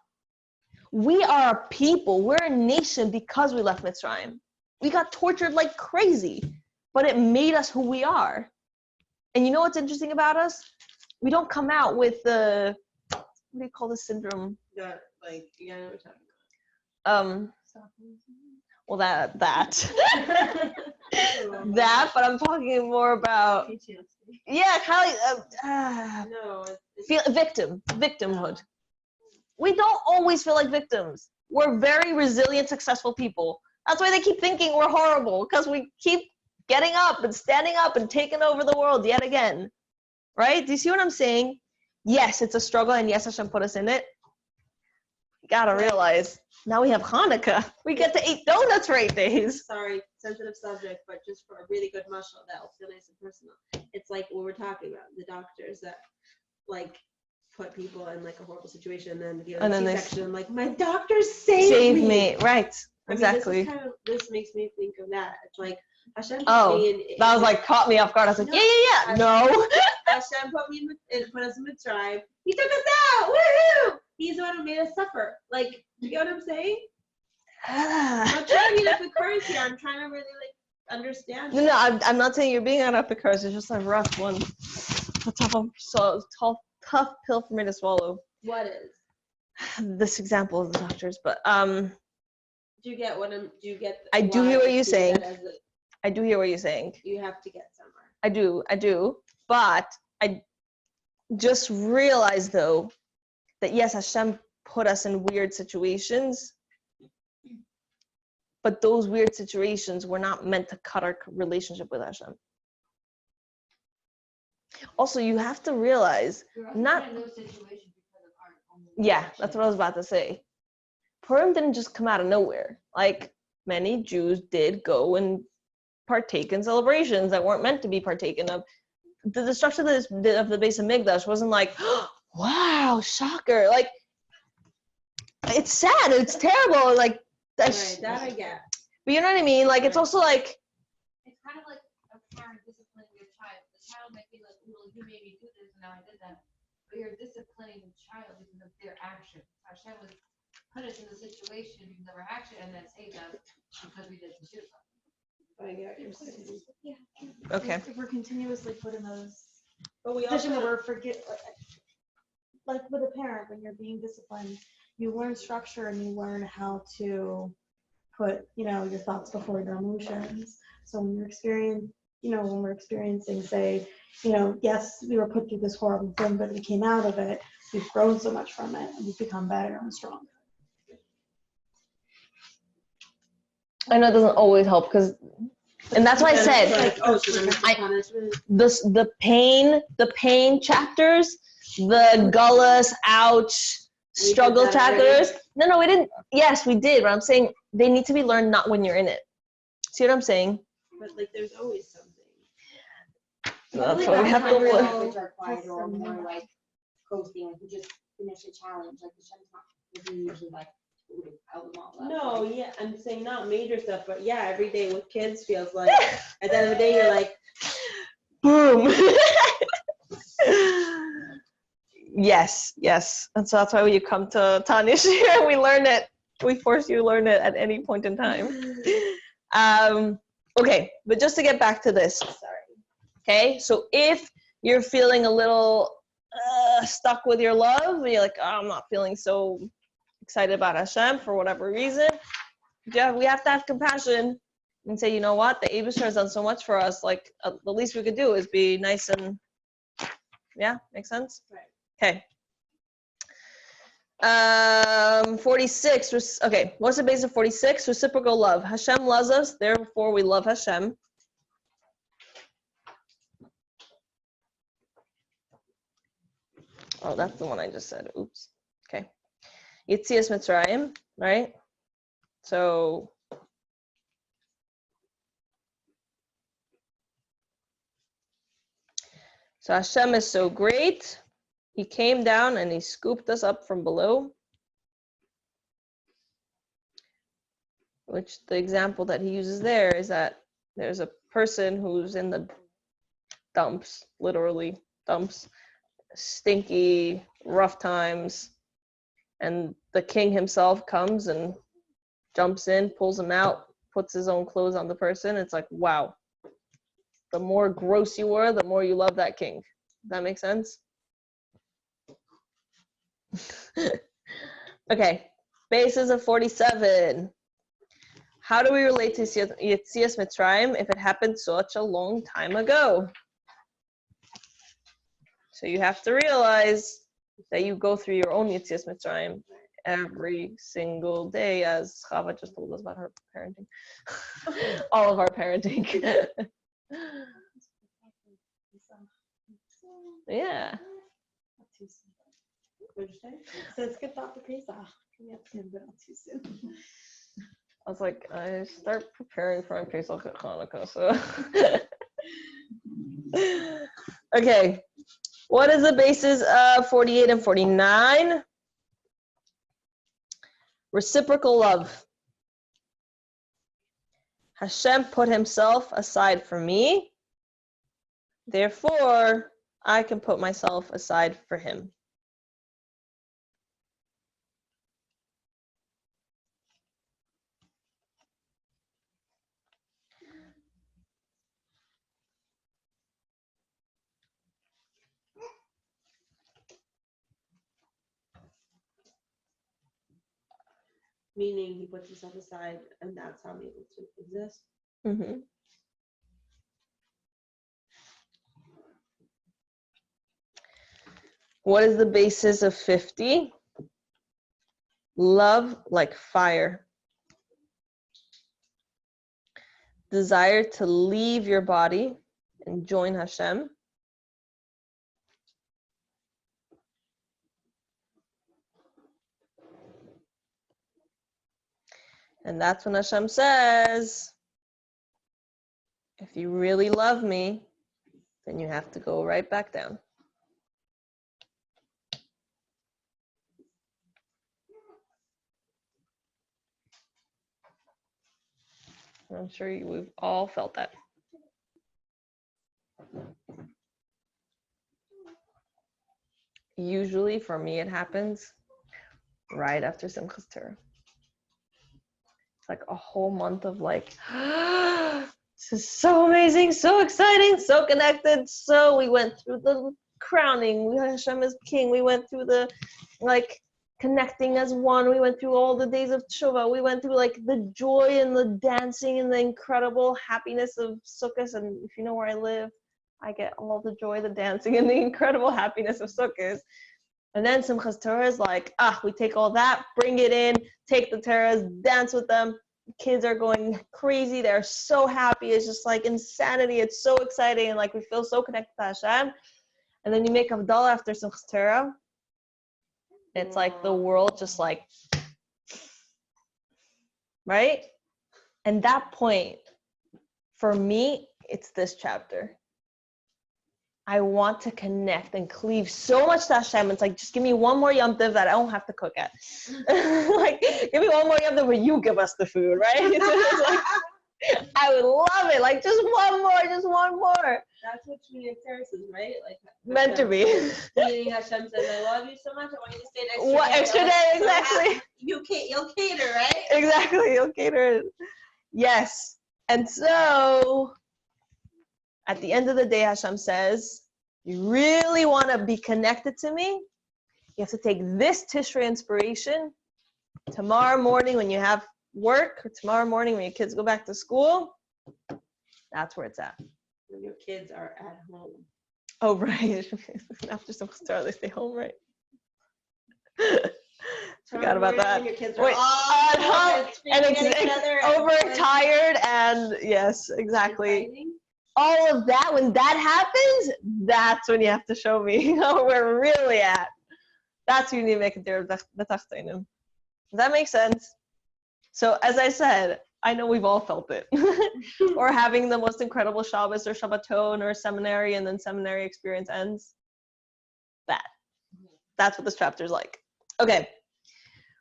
We are a people. We're a nation because we left Mitzrayim. We got tortured like crazy, but it made us who we are. And you know what's interesting about us? We don't come out with the, what do you call this syndrome? You know what we're talking about. Well, that, that, but I'm talking more about, yeah, kind of victimhood. We don't always feel like victims. We're very resilient, successful people. That's why they keep thinking we're horrible, because we keep getting up and standing up and taking over the world yet again. Right? Do you see what I'm saying? Yes, it's a struggle, and yes, Hashem put us in it. You gotta realize, now we have Hanukkah. We get to eat donuts for 8 days. Sorry, sensitive subject, but just for a really good mashal that'll feel nice and personal. It's like what we're talking about, the doctors that, put people in a horrible situation and then C-section, my doctors saved me. Right, exactly. This makes me think of that. It's like Hashem put me in, that was caught me off guard. I was like, yeah. No. Hashem put us in Mitzrayim. He took us out. Woohoo! He's the one who made us suffer. You get what I'm saying? I'm not trying to be Epicurus here. I'm trying to really understand. No, I'm not saying you're being an Epicurus. It's just a rough one. A tough pill for me to swallow. What is? This example of the doctors, but Do you get I do hear what you're saying. I do hear what you're saying. You have to get somewhere. I do. But I just realized though that yes, Hashem put us in weird situations, but those weird situations were not meant to cut our relationship with Hashem. Also, you have to realize, not in those situations because of our own. Yeah, that's what I was about to say. Purim didn't just come out of nowhere. Many Jews did go and partake in celebrations that weren't meant to be partaken of. The destruction of the Beis Hamikdash wasn't wow, shocker. It's sad. It's terrible. Right, that I get. But you know what I mean? It's also It's kind of like a parent disciplining your child. The child might be you made me do this, and now I did that. But you're disciplining the child because of their action. Hashem was put us in the situation because of our action, and then saved us because we didn't do something. I get what you're saying. Okay. If we're continuously put in those But we position where also, we're forget, like with a parent, when you're being disciplined, you learn structure and you learn how to put, your thoughts before your emotions. So when when we're experiencing, say, yes, we were put through this horrible thing, but we came out of it, we've grown so much from it, and we've become better and stronger. I know it doesn't always help because, and that's why I said, like, oh, so then it's a punishment. the pain chapters, the gullus, ouch, We struggle did that already? chapters. No, we didn't. Yes, we did. But I'm saying they need to be learned not when you're in it. See what I'm saying? But like, there's always something. That's Like why we have to real learn. Which are quieter or more like coasting, like we just finished a challenge, like the Hashem's not usually like we would tell them all that. No, yeah, I'm saying not major stuff, but yeah, every day with kids feels like at the end of the day you're like, Boom. Yes. And so that's why when you come to Tanya Series, we learn it. We force you to learn it at any point in time. Okay, but just to get back to this. Okay, so if you're feeling a little stuck with your love, and you're like, oh, I'm not feeling so excited about Hashem for whatever reason, yeah, we have to have compassion and say, you know what, the Abishar has done so much for us. Like, the least we could do is be nice and, yeah, makes sense? Right. Okay. 46. Okay, what's the base of 46? Reciprocal love. Hashem loves us, therefore we love Hashem. Oh, that's the one I just said. Oops. Okay. Yetzias Mitzrayim, right? So Hashem is so great. He came down and he scooped us up from below. Which the example that he uses there is that there's a person who's in the dumps, literally dumps, stinky, rough times, and the king himself comes and jumps in, pulls him out, puts his own clothes on the person. It's like, wow. The more gross you were, the more you love that king. Does that make sense? Okay, basis of 47. How do we relate to Yetzias Mitzrayim if it happened such a long time ago? So you have to realize that you go through your own Yetzias Mitzrayim every single day, as Chava just told us about her parenting. All of our parenting. Yeah. So it's good thought for Pesach. Yeah, but not too soon. I was like, I start preparing for my Pesach at Hanukkah, so. Okay. What is the basis of 48 and 49? Reciprocal love. Hashem put himself aside for me. Therefore, I can put myself aside for him. meaning he puts himself aside and that's how I'm able to exist. Mm-hmm. What is the basis of 50? Love like fire. Desire to leave your body and join Hashem. And that's when Hashem says, if you really love me, then you have to go right back down. I'm sure we've all felt that. usually for me it happens right after Simchas Torah. It's like a whole month of like, this is so amazing, so exciting, so connected. So we went through the crowning, Hashem is king. We went through the like connecting as one. We went through all the days of Tshuva. We went through like the joy and the dancing and the incredible happiness of Sukkot. And if you know where I live, I get all the joy, the dancing, and the incredible happiness of Sukkot. And then Simchas Torah is like, we take all that, bring it in, take the Torahs, dance with them. Kids are going crazy. They're so happy. It's just like insanity. It's so exciting. And like we feel so connected to Hashem. And then you make Havdalah after Simchas Torah. It's like the world just like, right? And that point, for me, it's this chapter. I want to connect and cleave so much to Hashem. It's like, just give me one more Yom Tov that I don't have to cook at. Like, give me one more Yom Tov where you give us the food, right? So it's like, I would love it. Like, just one more. That's what Shmini Atzeres is, right? Like Meant to be. Meaning Hashem says, I love you so much, I want you to stay next What extra day, exactly. You'll cater, right? Exactly, you'll cater it. Yes. And so, at the end of the day, Hashem says, you really want to be connected to me? You have to take this Tishrei inspiration tomorrow morning when you have work, or tomorrow morning when your kids go back to school. That's where it's at. When your kids are at home. Oh, right. After some start, they stay home, right? Forgot about that. When your kids are Wait, all at home, and it's overtired, and yes, exactly. Fighting. All of that, when that happens, that's when you have to show me how we're really at. That's when you need to make a deal with the Tachtonim. Does that make sense? So, as I said, I know we've all felt it. Or having the most incredible Shabbos or Shabbaton or seminary, and then seminary experience ends. That's what this chapter is like. Okay.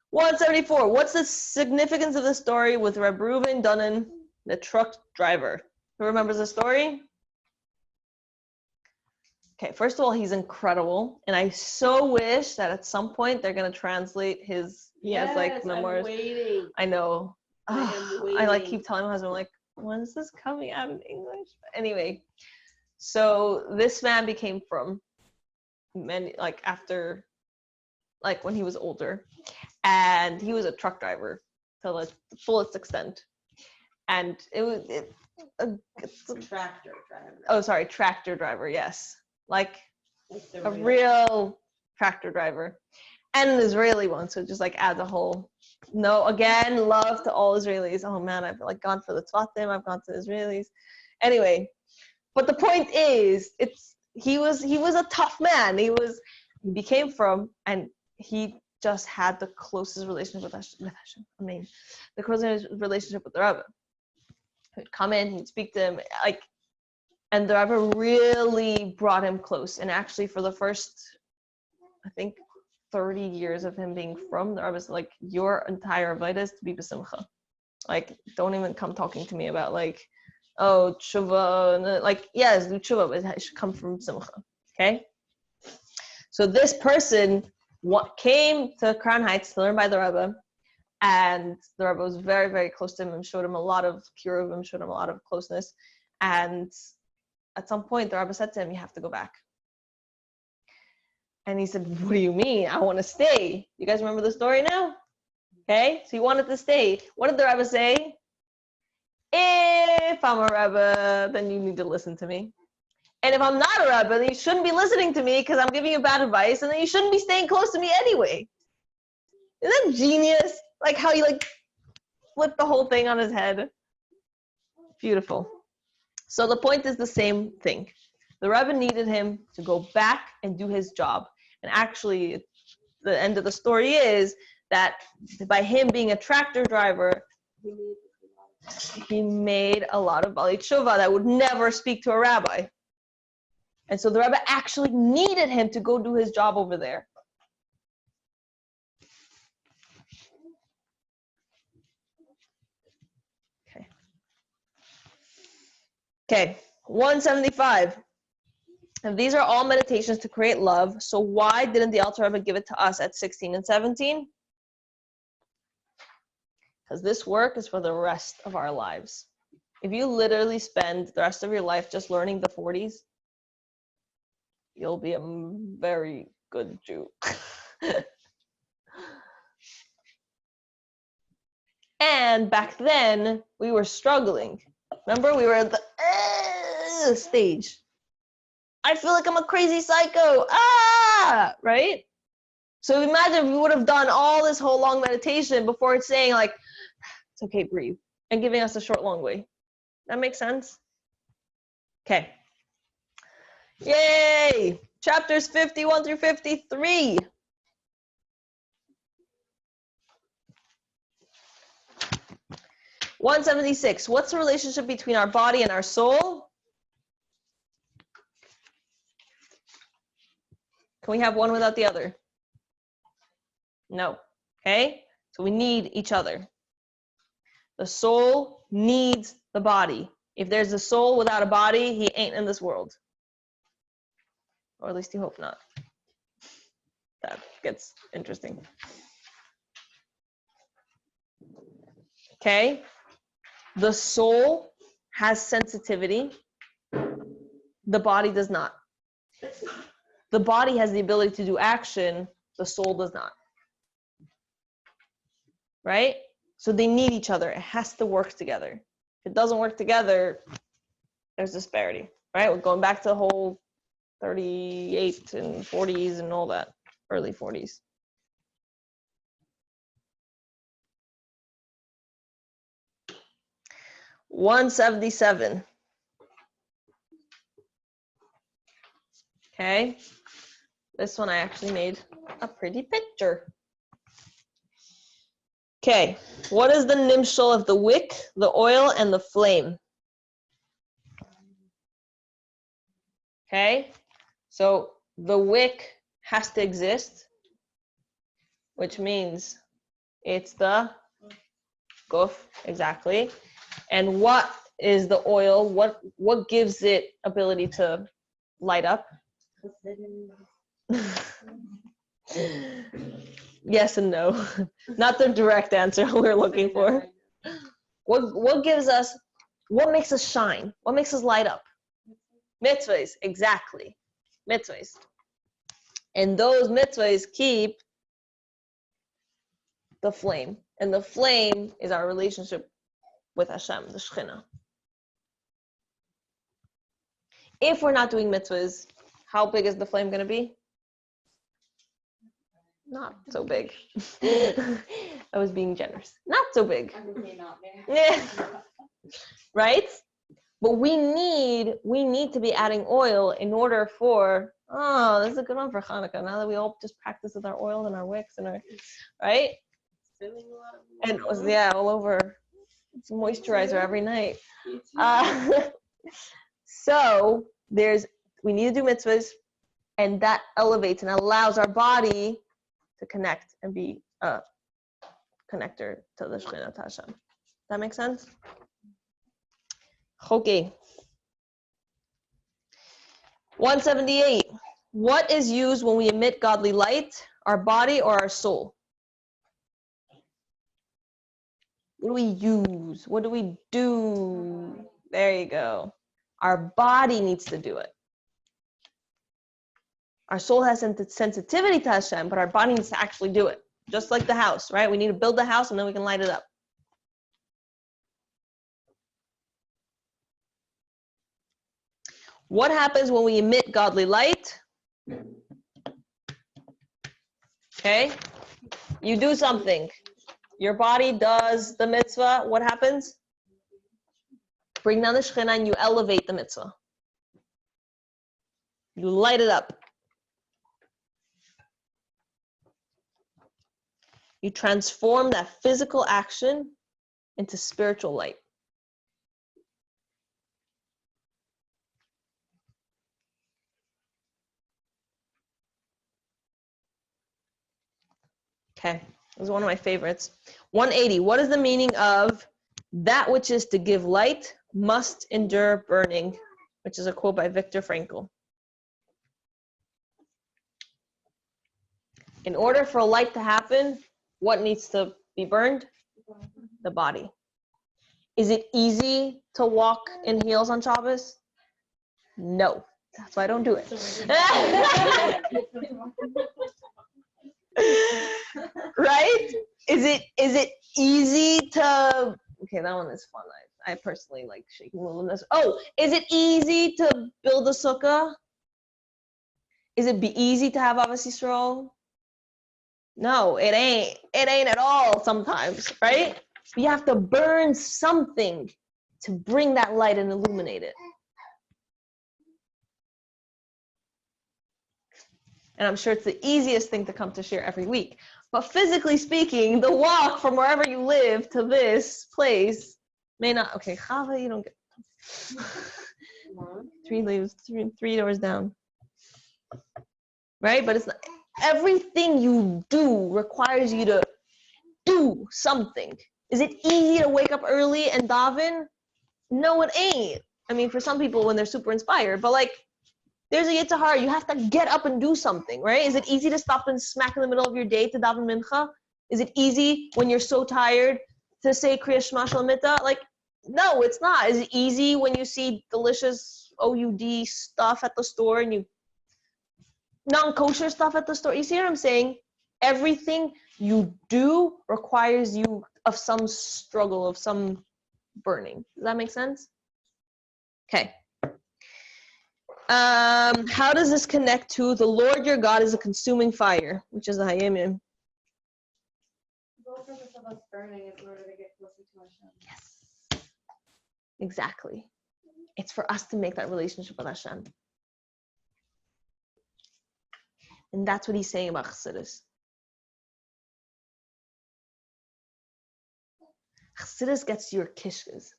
174. What's the significance of the story with Reb Reuven Dunnan, the truck driver? Who remembers the story? Okay, first of all, he's incredible. And I so wish that at some point they're going to translate his, he has like memoirs. I'm waiting. I know. I like keep telling my husband, like, when is this coming out in English? But anyway, so this man became from many, like after, like when he was older. And he was a truck driver to the fullest extent. And it was, Tractor driver. Oh, sorry, tractor driver, yes. Like the a real tractor driver. And an Israeli one, so just like adds a whole, again, love to all Israelis. Oh man, I've like gone for the Tzvatim, I've gone to Israelis. Anyway, but the point is, he was a tough man. He became from, and he just had the closest relationship with Hashem. I mean, the closest relationship with the Rebbe. He'd come in, he'd speak to him, like, and the Rebbe really brought him close. And actually, for the first, I think, 30 years of him being from, the Rebbe's like, your entire avodah is to be b'simcha. Like, don't even come talking to me about like, oh, tshuva, and like, yes, do tshuva, but it should come from simcha. Okay. So this person came to Crown Heights to learn by the Rebbe. And the Rebbe was very, very close to him and showed him a lot of kiruvim, showed him a lot of closeness. And at some point, the Rebbe said to him, you have to go back. And he said, what do you mean? I want to stay. You guys remember the story now? Okay, so he wanted to stay. What did the Rebbe say? If I'm a Rebbe, then you need to listen to me. And if I'm not a Rebbe, then you shouldn't be listening to me because I'm giving you bad advice, and then you shouldn't be staying close to me anyway. Isn't that genius? Like how you like flip the whole thing on his head. Beautiful. So the point is the same thing. The Rebbe needed him to go back and do his job. And actually, the end of the story is that by him being a tractor driver, he made a lot of Bali Tshuva that would never speak to a rabbi. And so the Rebbe actually needed him to go do his job over there. Okay, 175. And these are all meditations to create love. So why didn't the Alter Rebbe give it to us at 16 and 17? Because this work is for the rest of our lives. If you literally spend the rest of your life just learning the 40s, you'll be a very good Jew. And back then, we were struggling. Remember, we were at the stage. I feel like I'm a crazy psycho. Right? So imagine if we would have done all this whole long meditation before it's saying like, it's okay, breathe, and giving us a short, long way. That makes sense? Okay. Yay! Chapters 51 through 53. (176). What's the relationship between our body and our soul? Can we have one without the other? No. Okay? So we need each other. The soul needs the body. If there's a soul without a body, he ain't in this world. Or at least you hope not. That gets interesting. Okay? The soul has sensitivity. The body does not. The body has the ability to do action. The soul does not. Right? So they need each other. It has to work together. If it doesn't work together, there's disparity. Right? We're going back to the whole 38 and 40s and all that. Early 40s. (177). Okay. This one I actually made a pretty picture. Okay. What is the nimshal of the wick, the oil, and the flame? Okay. So the wick has to exist, which means it's the guf, exactly. And what is the oil? What gives it ability to light up? Yes and no. Not the direct answer we're looking for. What gives us, what makes us shine? What makes us light up? Mitzvahs, exactly. Mitzvahs. And those mitzvahs keep the flame. And the flame is our relationship with Hashem, the Shekhinah. If we're not doing mitzvahs, how big is the flame going to be? Not so big. I was being generous. Not so big. I would say not there. Yeah. Right? But we need to be adding oil in order for, this is a good one for Hanukkah. Now that we all just practice with our oil and our wicks and our, right? And it was, all over. It's moisturizer every night. So we need to do mitzvahs, and that elevates and allows our body to connect and be a connector to the Shekhinah, to Hashem. That makes sense? Okay. 178. What is used when we emit godly light? Our body or our soul? What do we use? What do we do? There you go. Our body needs to do it. Our soul has sensitivity to Hashem, but our body needs to actually do it. Just like the house, right? We need to build the house and then we can light it up. What happens when we emit godly light? Okay? You do something. Your body does the mitzvah. What happens? Bring down the Shekhinah and you elevate the mitzvah. You light it up. You transform that physical action into spiritual light. Okay, this is one of my favorites. 180, what is the meaning of that which is to give light must endure burning, which is a quote by Viktor Frankl. In order for light to happen, what needs to be burned? The body. Is it easy to walk in heels on Shabbos? No. That's why I don't do it. Right? Is it easy to, okay, that one is fun. I personally like shaking this. Oh, is it easy to build a sukkah? Is it easy to have Avos Yisrael? No, it ain't. It ain't at all sometimes, right? You have to burn something to bring that light and illuminate it. And I'm sure it's the easiest thing to come to share every week. But physically speaking, the walk from wherever you live to this place may not. Okay, Chava, you don't get 3 doors down. Right? But it's not, everything you do requires you to do something. Is it easy to wake up early and daven? No, it ain't. I mean, for some people when they're super inspired, but like, there's a yitzhar, you have to get up and do something, right? Is it easy to stop and smack in the middle of your day to daven mincha? Is it easy when you're so tired to say Kriya Shema Shel Mitzvah? Like, no, it's not. Is it easy when you see delicious OUD stuff at the store and you non-kosher stuff at the store? You see what I'm saying? Everything you do requires you of some struggle, of some burning. Does that make sense? Okay. How does this connect to the Lord your God is a consuming fire, which is the Hayamim? The whole purpose of us burning is in order to get closer to Hashem. Yes. Exactly. It's for us to make that relationship with Hashem. And that's what he's saying about Chassidus. Chassidus gets your kishkas.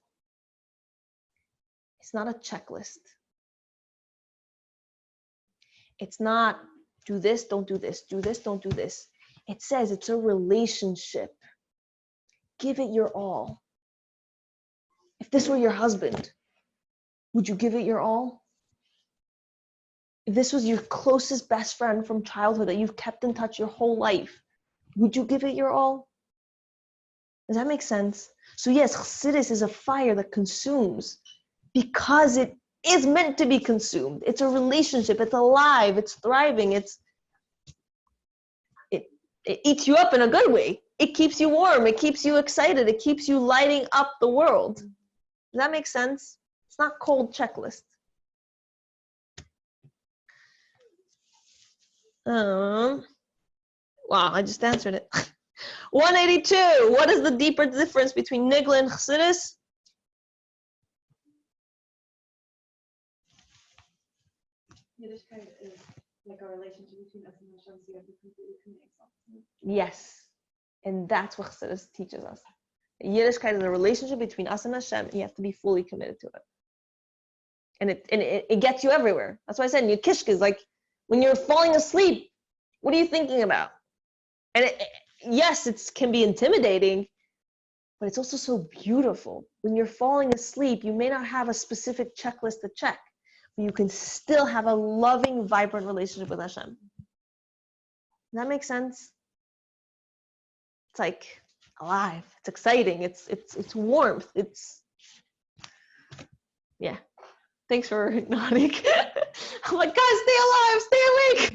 It's not a checklist. It's not do this, don't do this, do this, don't do this. It says it's a relationship. Give it your all. If this were your husband, would you give it your all? If this was your closest best friend from childhood that you've kept in touch your whole life, would you give it your all? Does that make sense? So yes, Chassidus is a fire that consumes because it is meant to be consumed. It's a relationship. It's alive. It's thriving. It eats you up in a good way. It keeps you warm. It keeps you excited. It keeps you lighting up the world. Does that make sense? It's not cold checklist. Wow, I just answered it. 182. What is the deeper difference between Nigla and Chassidus? Yiddishkeit is like a relationship between us and Hashem, so you have to completely commit yourself to it. Yes. And that's what Chassidus teaches us. Yiddishkeit is a relationship between us and Hashem, and you have to be fully committed to it. And it gets you everywhere. That's why I said in your kishkas, like when you're falling asleep, what are you thinking about? And yes, it can be intimidating, but it's also so beautiful. When you're falling asleep, you may not have a specific checklist to check, but you can still have a loving, vibrant relationship with Hashem. Does that make sense? It's like alive. It's exciting. It's warmth. Yeah. Thanks for nodding. I'm like, guys, stay alive, stay awake.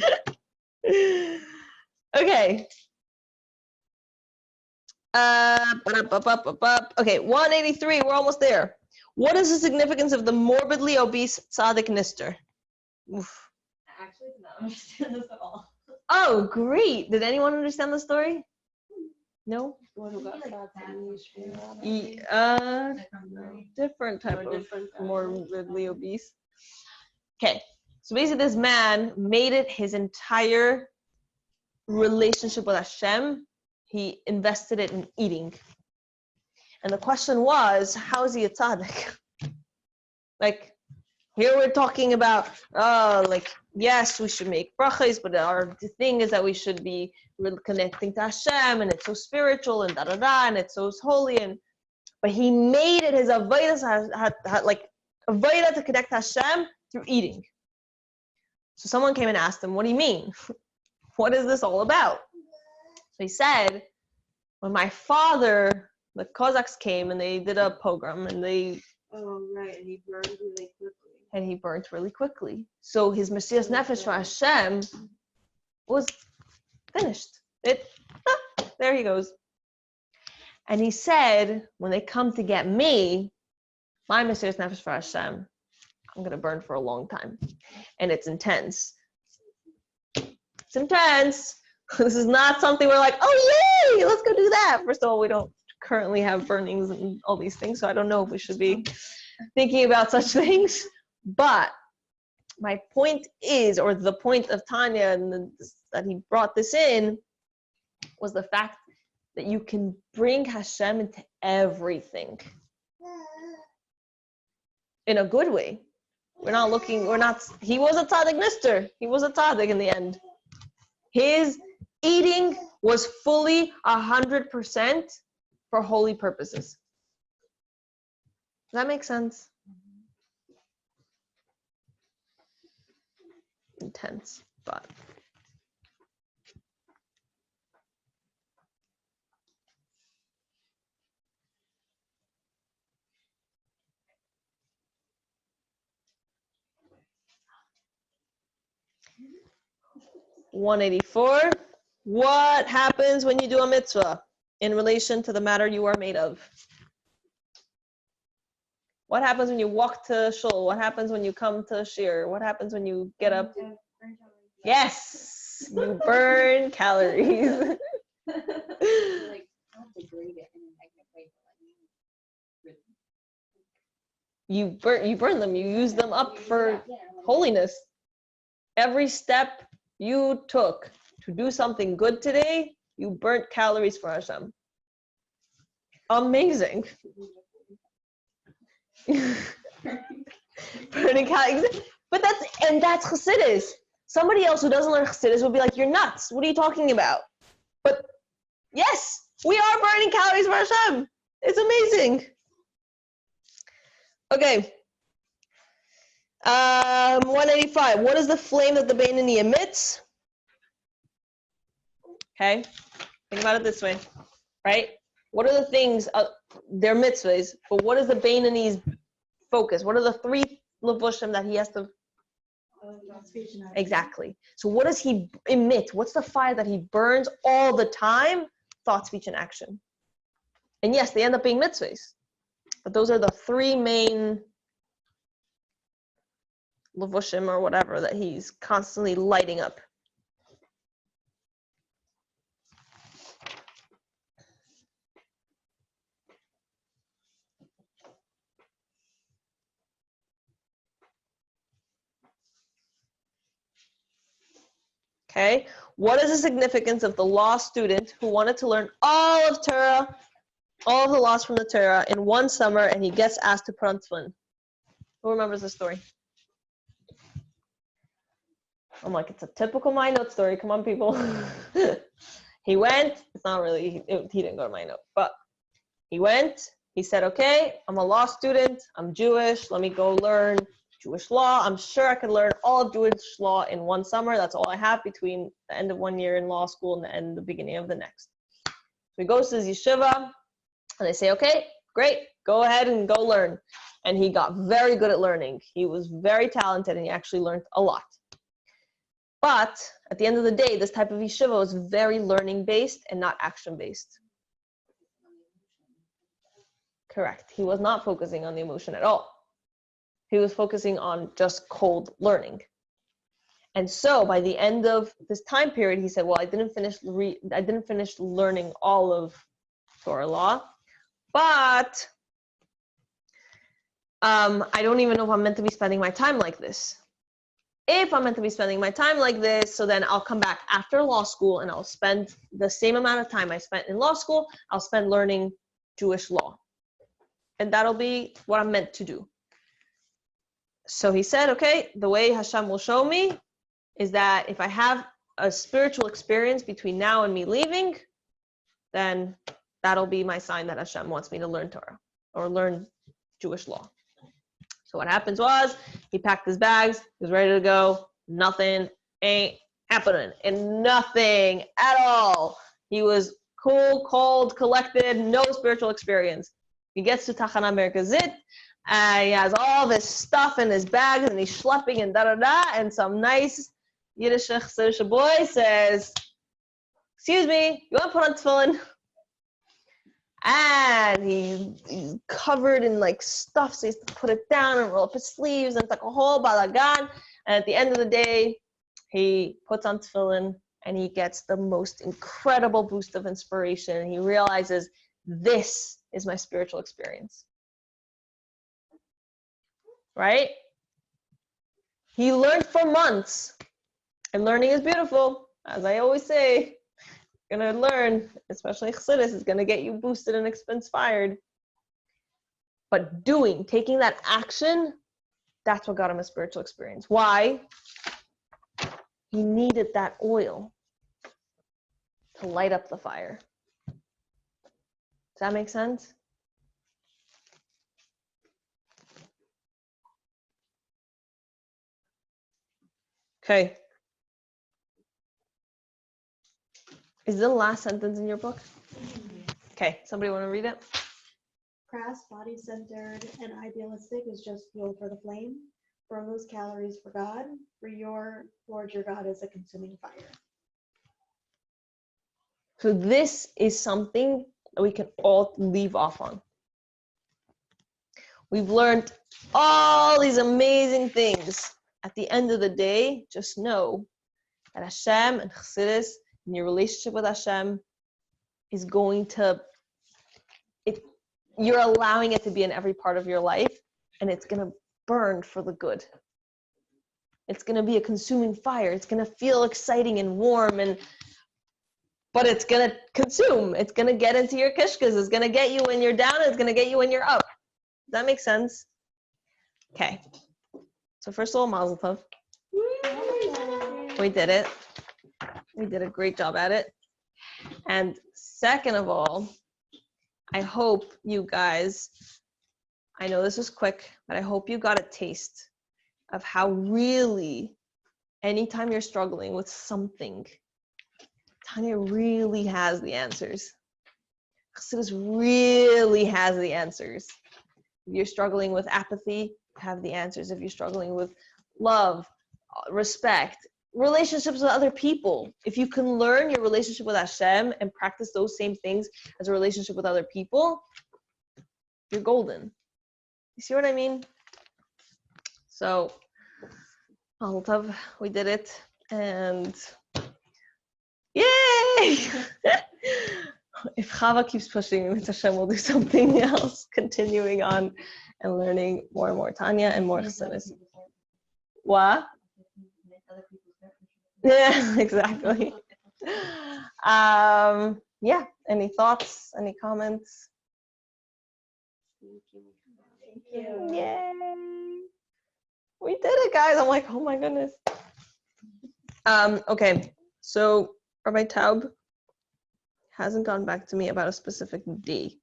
Okay. Okay, 183, we're almost there. What is the significance of the morbidly obese tzaddik nister? Oof. I actually did not understand this at all. Oh, great. Did anyone understand the story? No? The one who got fat. Different type of morbidly obese. Okay, so basically this man made it his entire relationship with Hashem. He invested it in eating. And the question was, how is he a tzaddik? Like, here we're talking about, yes, we should make brachas, but the thing is that we should be connecting to Hashem, and it's so spiritual, and da-da-da, and it's so holy, but he made it his avodah, like avodah to connect to Hashem through eating. So someone came and asked him, what do you mean? what is this all about? So he said, when my father, the Cossacks came and they did a pogrom and Oh, right, and he burned really quickly. he burnt really quickly. So his Mesiras Nefesh for Hashem was finished. There he goes. And he said, when they come to get me, my Mesiras Nefesh for Hashem, I'm going to burn for a long time. And it's intense. It's intense. This is not something we're like, oh, yay, let's go do that. First of all, we don't currently have burnings and all these things, so I don't know if we should be thinking about such things. But my point is, or the point of Tanya, and that he brought this in, was the fact that you can bring Hashem into everything in a good way. He was a tzaddik nister. He was a tzaddik in the end. His eating was fully 100% for holy purposes. Does that make sense? Intense, but. $184. What happens when you do a mitzvah in relation to the matter you are made of? What happens when you walk to shul? What happens when you come to shir? What happens when you get up? Yes, you burn calories. Like, I'll degrade it in a negative way, but You burn them. You use them up for holiness. Every step you took to do something good today, you burnt calories for Hashem. Amazing. Burning calories. But that's Chassidus. Somebody else who doesn't learn Chassidus will be like, you're nuts. What are you talking about? But yes, we are burning calories for Hashem. It's amazing. Okay. 185. What is the flame that the Beinoni emits? Okay. Think about it this way, right? What are the things? They're mitzvahs, but what is the Beinoni's focus? What are the three levushim that he has to? Exactly. So what does he emit? What's the fire that he burns all the time? Thought, speech, and action. And yes, they end up being mitzvahs, but those are the three main levushim or whatever that he's constantly lighting up. Okay, what is the significance of the law student who wanted to learn all of Torah, all of the laws from the Torah in one summer, and he gets asked to put on tefillin? Who remembers the story? I'm like, it's a typical my note story. Come on, people. He went. It's not really. He didn't go to my note, but he went. He said, "Okay, I'm a law student. I'm Jewish. Let me go learn Jewish law. I'm sure I could learn all of Jewish law in one summer. That's all I have between the end of one year in law school and the beginning of the next." So he goes to his yeshiva, and they say, "Okay, great. Go ahead and go learn." And he got very good at learning. He was very talented, and he actually learned a lot. But at the end of the day, this type of yeshiva was very learning-based and not action-based. Correct. He was not focusing on the emotion at all. He was focusing on just cold learning. And so by the end of this time period, he said, well, I didn't finish learning all of Torah law, but I don't even know if I'm meant to be spending my time like this. If I'm meant to be spending my time like this, so then I'll come back after law school and I'll spend the same amount of time I spent in law school, I'll spend learning Jewish law. And that'll be what I'm meant to do. So he said, okay, the way Hashem will show me is that if I have a spiritual experience between now and me leaving, then that'll be my sign that Hashem wants me to learn Torah or learn Jewish law. So what happens was he packed his bags, he was ready to go, nothing, ain't happening, and nothing at all. He was cool, cold, collected, no spiritual experience. He gets to Tachana Merkazit, and he has all this stuff in his bags, and he's schlepping and da-da-da, and some nice Yiddish Chassidish boy says, excuse me, you want to put on tefillin? And he's covered in like stuff, so he has to put it down and roll up his sleeves, and it's like a whole balagan. And at the end of the day, he puts on tefillin, and he gets the most incredible boost of inspiration. And he realizes, this is my spiritual experience. Right? He learned for months, and learning is beautiful. As I always say, you're gonna learn, especially Chassidus, is gonna get you boosted and inspired. But taking that action, that's what got him a spiritual experience. Why? He needed that oil to light up the fire. Does that make sense? Okay. Is the last sentence in your book? Okay, somebody want to read it? Crass, body-centered, and idealistic is just fuel for the flame. Burn those calories for God, for your Lord your God is a consuming fire. So this is something that we can all leave off on. We've learned all these amazing things. At the end of the day, just know that Hashem and Chassidus and your relationship with Hashem is going to, you're allowing it to be in every part of your life, and it's going to burn for the good. It's going to be a consuming fire. It's going to feel exciting and warm, but it's going to consume. It's going to get into your kishkas. It's going to get you when you're down, and it's going to get you when you're up. Does that make sense? Okay. So first of all, Mazel Tov. We did it. We did a great job at it. And second of all, I hope you guys, I know this was quick, but I hope you got a taste of how really, anytime you're struggling with something, Tanya really has the answers. Chassidus really has the answers. If you're struggling with apathy, have the answers. If you're struggling with love, respect, relationships with other people, if you can learn your relationship with Hashem and practice those same things as a relationship with other people, you're golden. You see what I mean? So, Mazel Tov, we did it, and yay! If Chava keeps pushing, Hashem will do something else, continuing on and learning more and more Tanya and more Chassidus. What? Yeah, exactly. Yeah, any thoughts, any comments? Thank you. Yay! We did it, guys. I'm like, oh my goodness. Okay, so Rabbi Taub hasn't gone back to me about a specific day,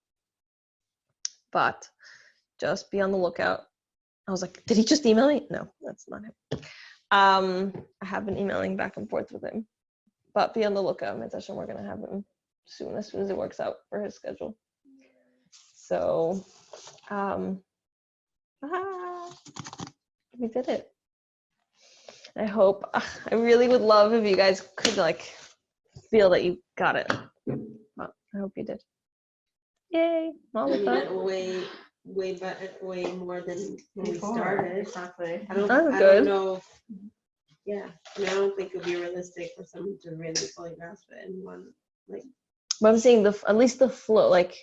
but just be on the lookout. I was like, did he just email me? No, that's not him. I have been emailing back and forth with him, but be on the lookout. Mitzvah, we're gonna have him soon, as soon as it works out for his schedule. So, we did it. I hope. I really would love if you guys could like feel that you got it. Well, I hope you did. Yay! I mean, way better, way more than when we started. Exactly. I don't good. know. Yeah, I mean, I don't think it would be realistic for someone to really fully grasp it in one, like. But I'm saying at least the flow, like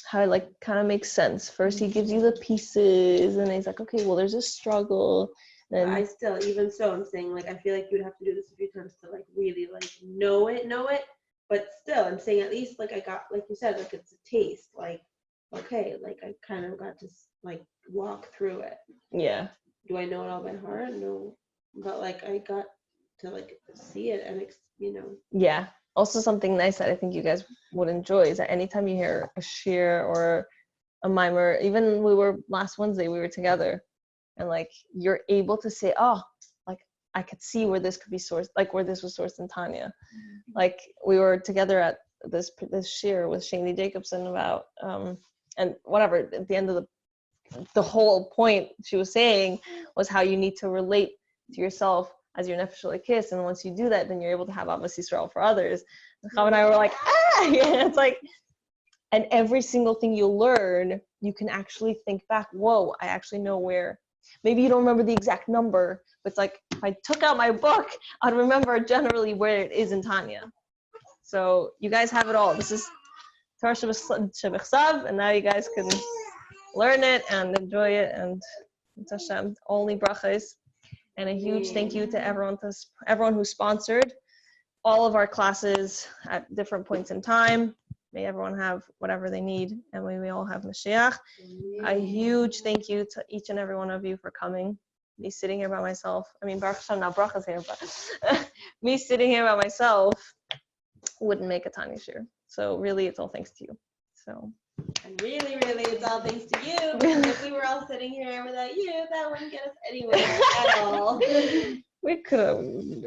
how it like kind of makes sense. First he gives you the pieces, and he's like, okay, well, there's a struggle. And I still, even so, I'm saying like I feel like you'd have to do this a few times to like really like know it. But still, I'm saying at least like I got, like you said, like it's a taste. Like, okay, like I kind of got to like walk through it. yeah. Do I know it all by heart? No, but like I got to like see it and Yeah. Also something nice that I think you guys would enjoy is that anytime you hear a shir or a mimer, even last Wednesday we were together, and like you're able to say, oh, like I could see where this could be sourced, like where this was sourced in Tanya. Like we were together at this shir with Shani Jacobson about, and whatever, at the end of the whole point she was saying was how you need to relate to yourself as your nefesh elokis, and once you do that, then you're able to have Ahavas Yisrael for others. And Chava and I were like, yeah, it's like, and every single thing you learn, you can actually think back, whoa, I actually know where. Maybe you don't remember the exact number, but it's like, if I took out my book, I'd remember generally where it is in Tanya. So you guys have it all. This is Torah Shebechsav, and now you guys can learn it and enjoy it, and it's Hashem, only brachas. And a huge thank you to everyone who sponsored all of our classes at different points in time. May everyone have whatever they need, and may we all have Mashiach. A huge thank you to each and every one of you for coming. Me sitting here by myself, I mean, Baruch Hashem, not brachas here, but me sitting here by myself wouldn't make a Tanya shir. So really, it's all thanks to you. So. And really, it's all thanks to you. Because if we were all sitting here without you, that wouldn't get us anywhere at all. We could have,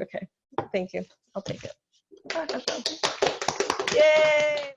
okay. Thank you. I'll take it. Yay!